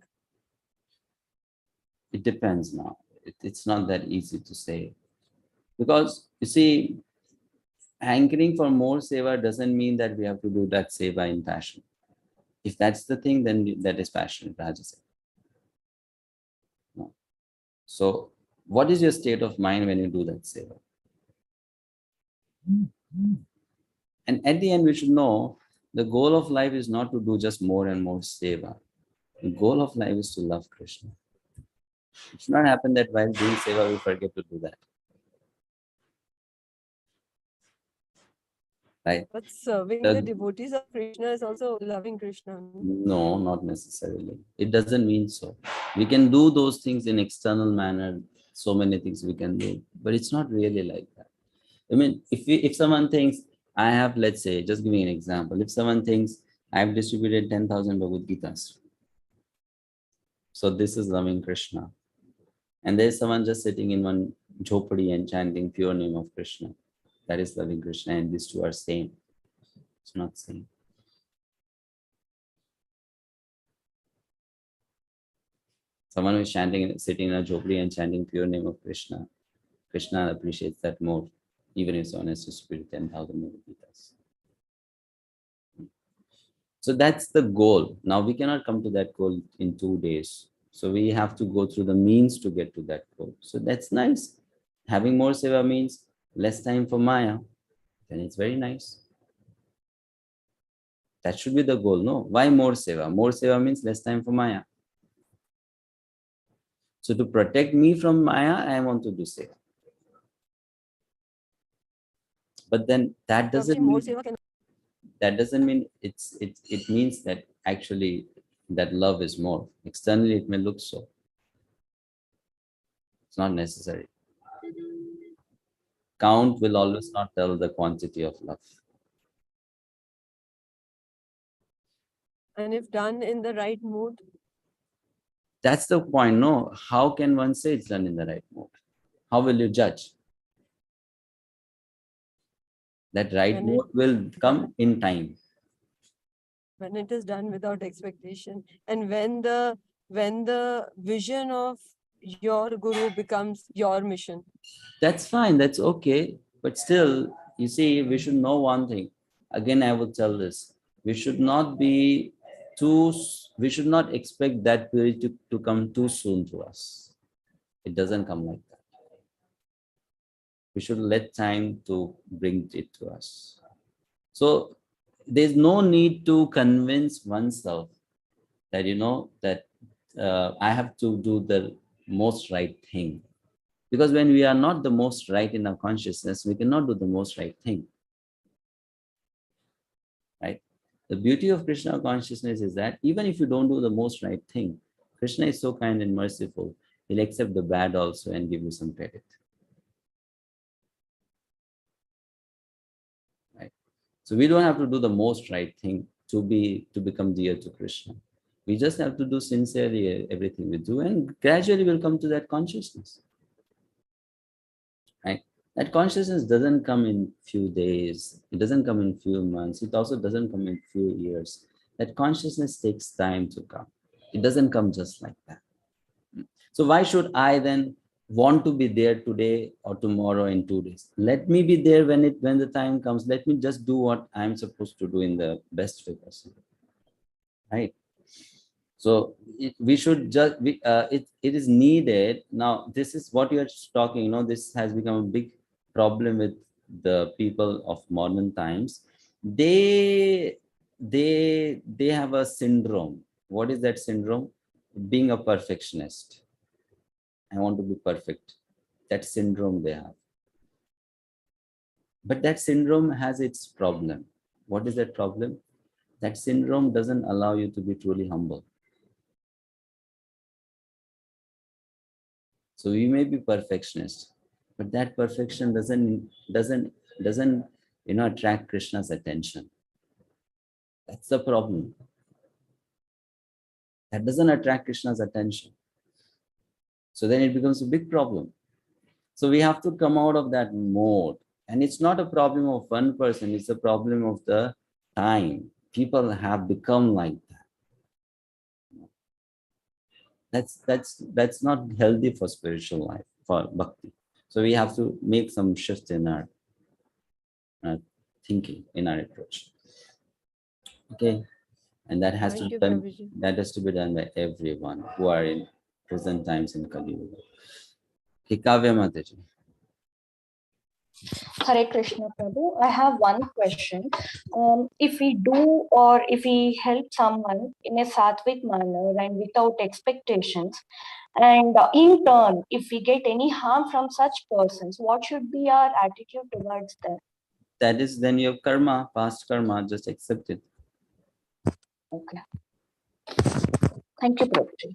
It depends now. It's not that easy to say. Because, you see, hankering for more seva doesn't mean that we have to do that seva in passion. If that's the thing, then that is passionate, rajasic. No. So, what is your state of mind when you do that seva? And at the end, we should know the goal of life is not to do just more and more seva. The goal of life is to love Krishna. It should not happen that while doing seva, we forget to do that. Right? But serving the devotees of Krishna is also loving Krishna. No, not necessarily. It doesn't mean so. We can do those things in external manner. So many things we can do, but it's not really like that. I mean, if someone thinks I have, let's say, just giving an example, if someone thinks I have distributed 10,000 Bhagavad-gitas, so this is loving Krishna, and there's someone just sitting in one jhopadi and chanting pure name of Krishna, that is loving Krishna, and these two are same. It's not same. Someone who is chanting, sitting in a jhopadi and chanting pure name of Krishna, Krishna appreciates that more, even if someone has distributed 10,000 Bhagavad-gitas. So that's the goal. Now we cannot come to that goal in 2 days. So we have to go through the means to get to that goal. So that's nice. Having more seva means less time for Maya. Then it's very nice. That should be the goal, no? Why more seva? More seva means less time for Maya. So to protect me from Maya, I want to do seva. But then that doesn't mean it means that actually that love is more. Externally, it may look so. It's not necessary. Count will always not tell the quantity of love. And if done in the right mood? That's the point, no? How can one say it's done in the right mood? How will you judge? That right mood will come in time. When it is done without expectation, and when the vision of your guru becomes your mission. That's fine, that's okay. But still, you see, we should know one thing. Again, I would tell this. We should not expect that purity to come too soon to us. It doesn't come like that. We should let time to bring it to us. So there's no need to convince oneself that, that I have to do the most right thing. Because when we are not the most right in our consciousness, we cannot do the most right thing. Right? The beauty of Krishna consciousness is that even if you don't do the most right thing, Krishna is so kind and merciful. He'll accept the bad also and give you some credit. Right? So we don't have to do the most right thing to become dear to Krishna. We just have to do sincerely everything we do, and gradually we'll come to that consciousness. Right? That consciousness doesn't come in few days. It doesn't come in few months. It also doesn't come in few years. That consciousness takes time to come. It doesn't come just like that. So why should I then want to be there today or tomorrow in 2 days? Let me be there when the time comes. Let me just do what I'm supposed to do in the best way possible. Right? So we should just, it is needed. Now, this is what you're talking, this has become a big problem with the people of modern times. They have a syndrome. What is that syndrome? Being a perfectionist. I want to be perfect. That syndrome they have. But that syndrome has its problem. What is that problem? That syndrome doesn't allow you to be truly humble. So you may be perfectionist, but that perfection doesn't attract Krishna's attention. That's the problem. That doesn't attract Krishna's attention. So then it becomes a big problem. So we have to come out of that mode. And it's not a problem of one person, it's a problem of the time. People have become like that. That's not healthy for spiritual life, for bhakti. So we have to make some shift in our thinking, in our approach. Okay, and that has to be done. That has to be done by everyone who are in present times in Kali Yuga. Okay, Kavya Mataji. Hare Krishna Prabhu. I have one question. If we do or if we help someone in a sattvic manner and without expectations, and in turn, if we get any harm from such persons, what should be our attitude towards them? That is then your karma, past karma, just accept it. Okay. Thank you, Prabhuji.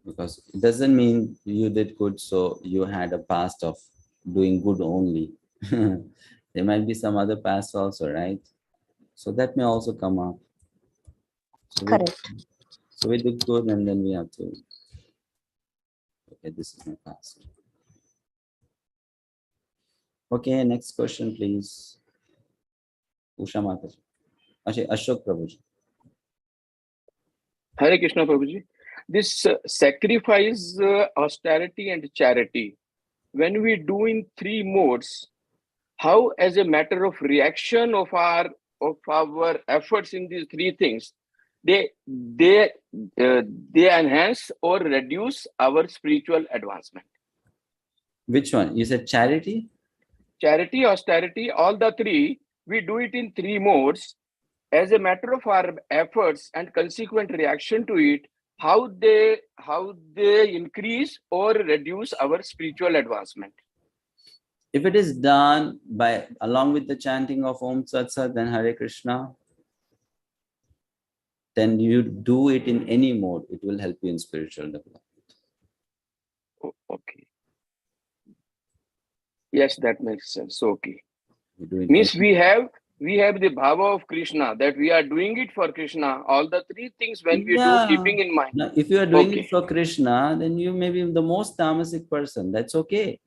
Because it doesn't mean you did good, so you had a past of doing good only. There might be some other past also, right? So that may also come up. So correct. So we did good, and then we have to, okay, this is my past. Okay, next question, please. Usha Mataji. Actually, Ashok Prabhuji. Hare Krishna Prabhuji. This sacrifice, austerity and charity, when we do in 3 modes, how as a matter of reaction of our efforts in these 3 things, they enhance or reduce our spiritual advancement? Which one? You said charity? Charity, austerity, all the 3, we do it in 3 modes. As a matter of our efforts and consequent reaction to it, how they increase or reduce our spiritual advancement. If it is done by along with the chanting of Om Tat Sat, then Hare Krishna, then you do it in any mode, it will help you in spiritual development. Oh, okay. Yes, that makes sense. Okay. Means we have the bhava of Krishna, that we are doing it for Krishna. All the 3 things when we do, keeping in mind. Now, if you are doing it for Krishna, then you may be the most tamasic person. That's okay.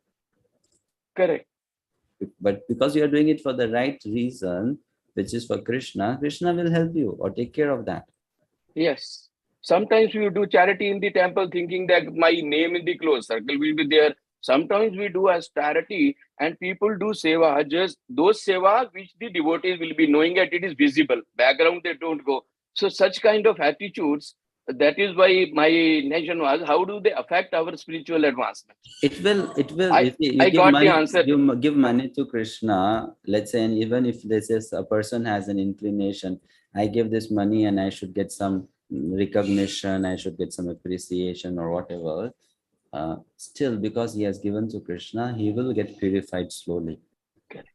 Correct. But because you are doing it for the right reason, which is for Krishna, Krishna will help you or take care of that. Yes. Sometimes we do charity in the temple thinking that my name in the close circle will be there. Sometimes we do austerity and people do seva, just those seva which the devotees will be knowing that it is visible. Background, they don't go. So such kind of attitudes, that is why my nation was, how do they affect our spiritual advancement? It will. I You give got money, the answer. You give money to Krishna, let's say, and even if this is a person has an inclination, I give this money and I should get some recognition, I should get some appreciation or whatever. Still, because he has given to Krishna, he will get purified slowly. Correct.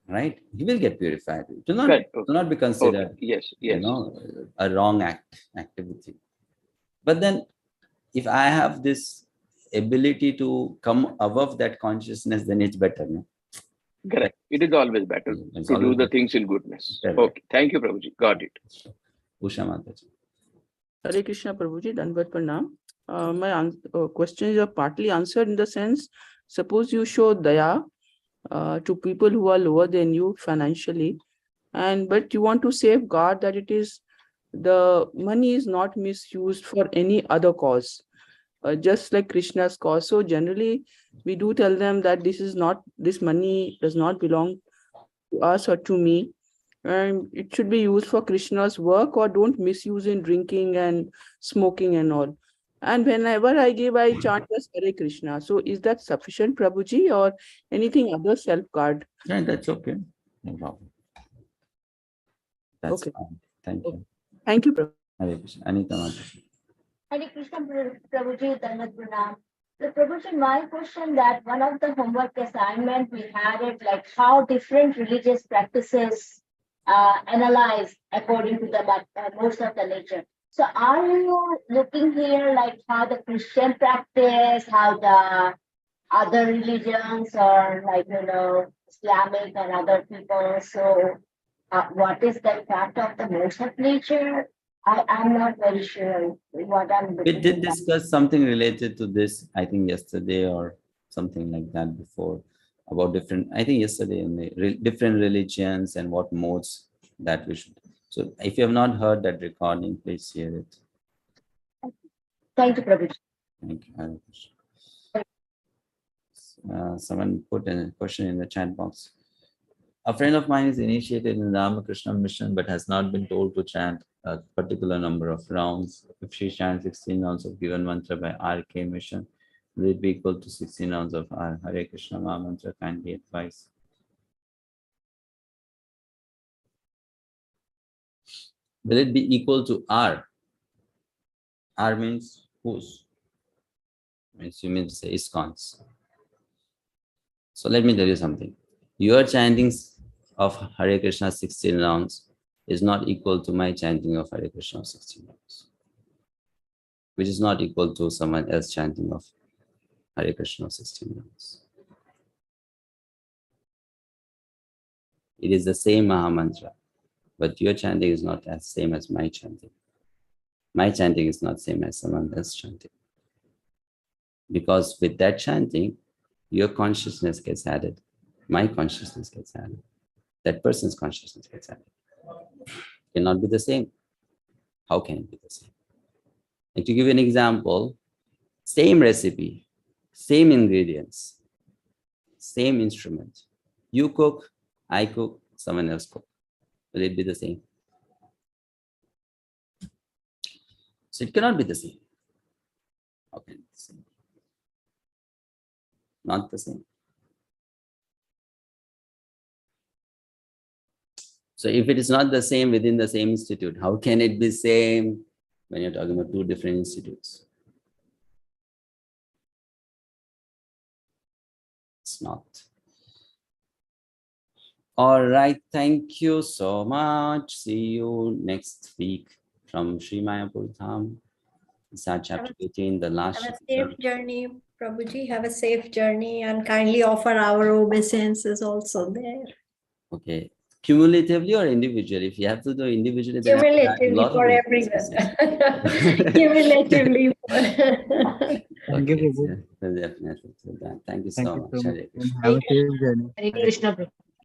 Right? He will get purified. Do not, Correct. do not be considered, Okay. Yes, yes. you know, a wrong activity. But then, if I have this ability to come above that consciousness, then it's better, no? Correct. It is always better to do the things in goodness. Correct. Okay. Thank you, Prabhuji. Got it. Usha Mataji. Hare Krishna, Prabhuji, Dandavat Pranam. My question is partly answered in the sense, suppose you show daya to people who are lower than you financially, but you want to safeguard that the money is not misused for any other cause, just like Krishna's cause. So generally, we do tell them that this money does not belong to us or to me, and it should be used for Krishna's work, or don't misuse in drinking and smoking and all. And whenever I give, I chant as Hare Krishna. So is that sufficient, Prabhuji, or anything other self-guard? Yeah, that's okay. No problem. That's Okay. fine. Thank you. Thank you, Prabhuji. Hare Krishna. Anita Mataji. Hare Krishna, Prabhuji, Dandavat Pranam. So Prabhuji, my question that one of the homework assignment we had it like how different religious practices analyzed according to the modes of the nature. So are you looking here like how the Christian practice, how the other religions or like, Islamic and other people? So what is the fact of the modes of nature? I'm not very sure what I'm We looking did at. discuss something related to this, I think yesterday or something like that before, about different, I think yesterday, in the different religions and what modes that we should. So if you have not heard that recording, please hear it. Thank you, Prabhuji. Thank you. Hare Krishna. Someone put a question in the chat box. A friend of mine is initiated in the Ramakrishna mission but has not been told to chant a particular number of rounds. If she chants 16 rounds of given mantra by RK mission, will it be equal to 16 rounds of our Hare Krishna Maha mantra? Kindly advise. Will it be equal to R? R means whose? Means you mean to say ISKCON's. So let me tell you something. Your chanting of Hare Krishna 16 rounds is not equal to my chanting of Hare Krishna 16 rounds, which is not equal to someone else chanting of Hare Krishna 16 rounds. It is the same Maha Mantra, but your chanting is not as same as my chanting. My chanting is not same as someone else chanting. Because with that chanting, your consciousness gets added, my consciousness gets added, that person's consciousness gets added. It cannot be the same. How can it be the same? And to give you an example, same recipe, same ingredients, same instrument. You cook, I cook, someone else cook. Will it be the same? So it cannot be the same. How can it be the same? Not the same. So if it is not the same within the same institute, how can it be same when you're talking about two different institutes? It's not. All right, thank you so much. See you next week from Sri Mayapur Dham. It's our chapter 18, the last Have a chapter. safe journey, Prabhuji. Have a safe journey and kindly offer our obeisances also there. Okay. Cumulatively or individually? If you have to do individually, then I have to add a Cumulatively lot for of everyone. Cumulatively. Thank you, Okay, Prabhu. definitely. Thank you Thank so you much. so much. Hare And Krishna. have a safe journey. Hare Krishna, Prabhu.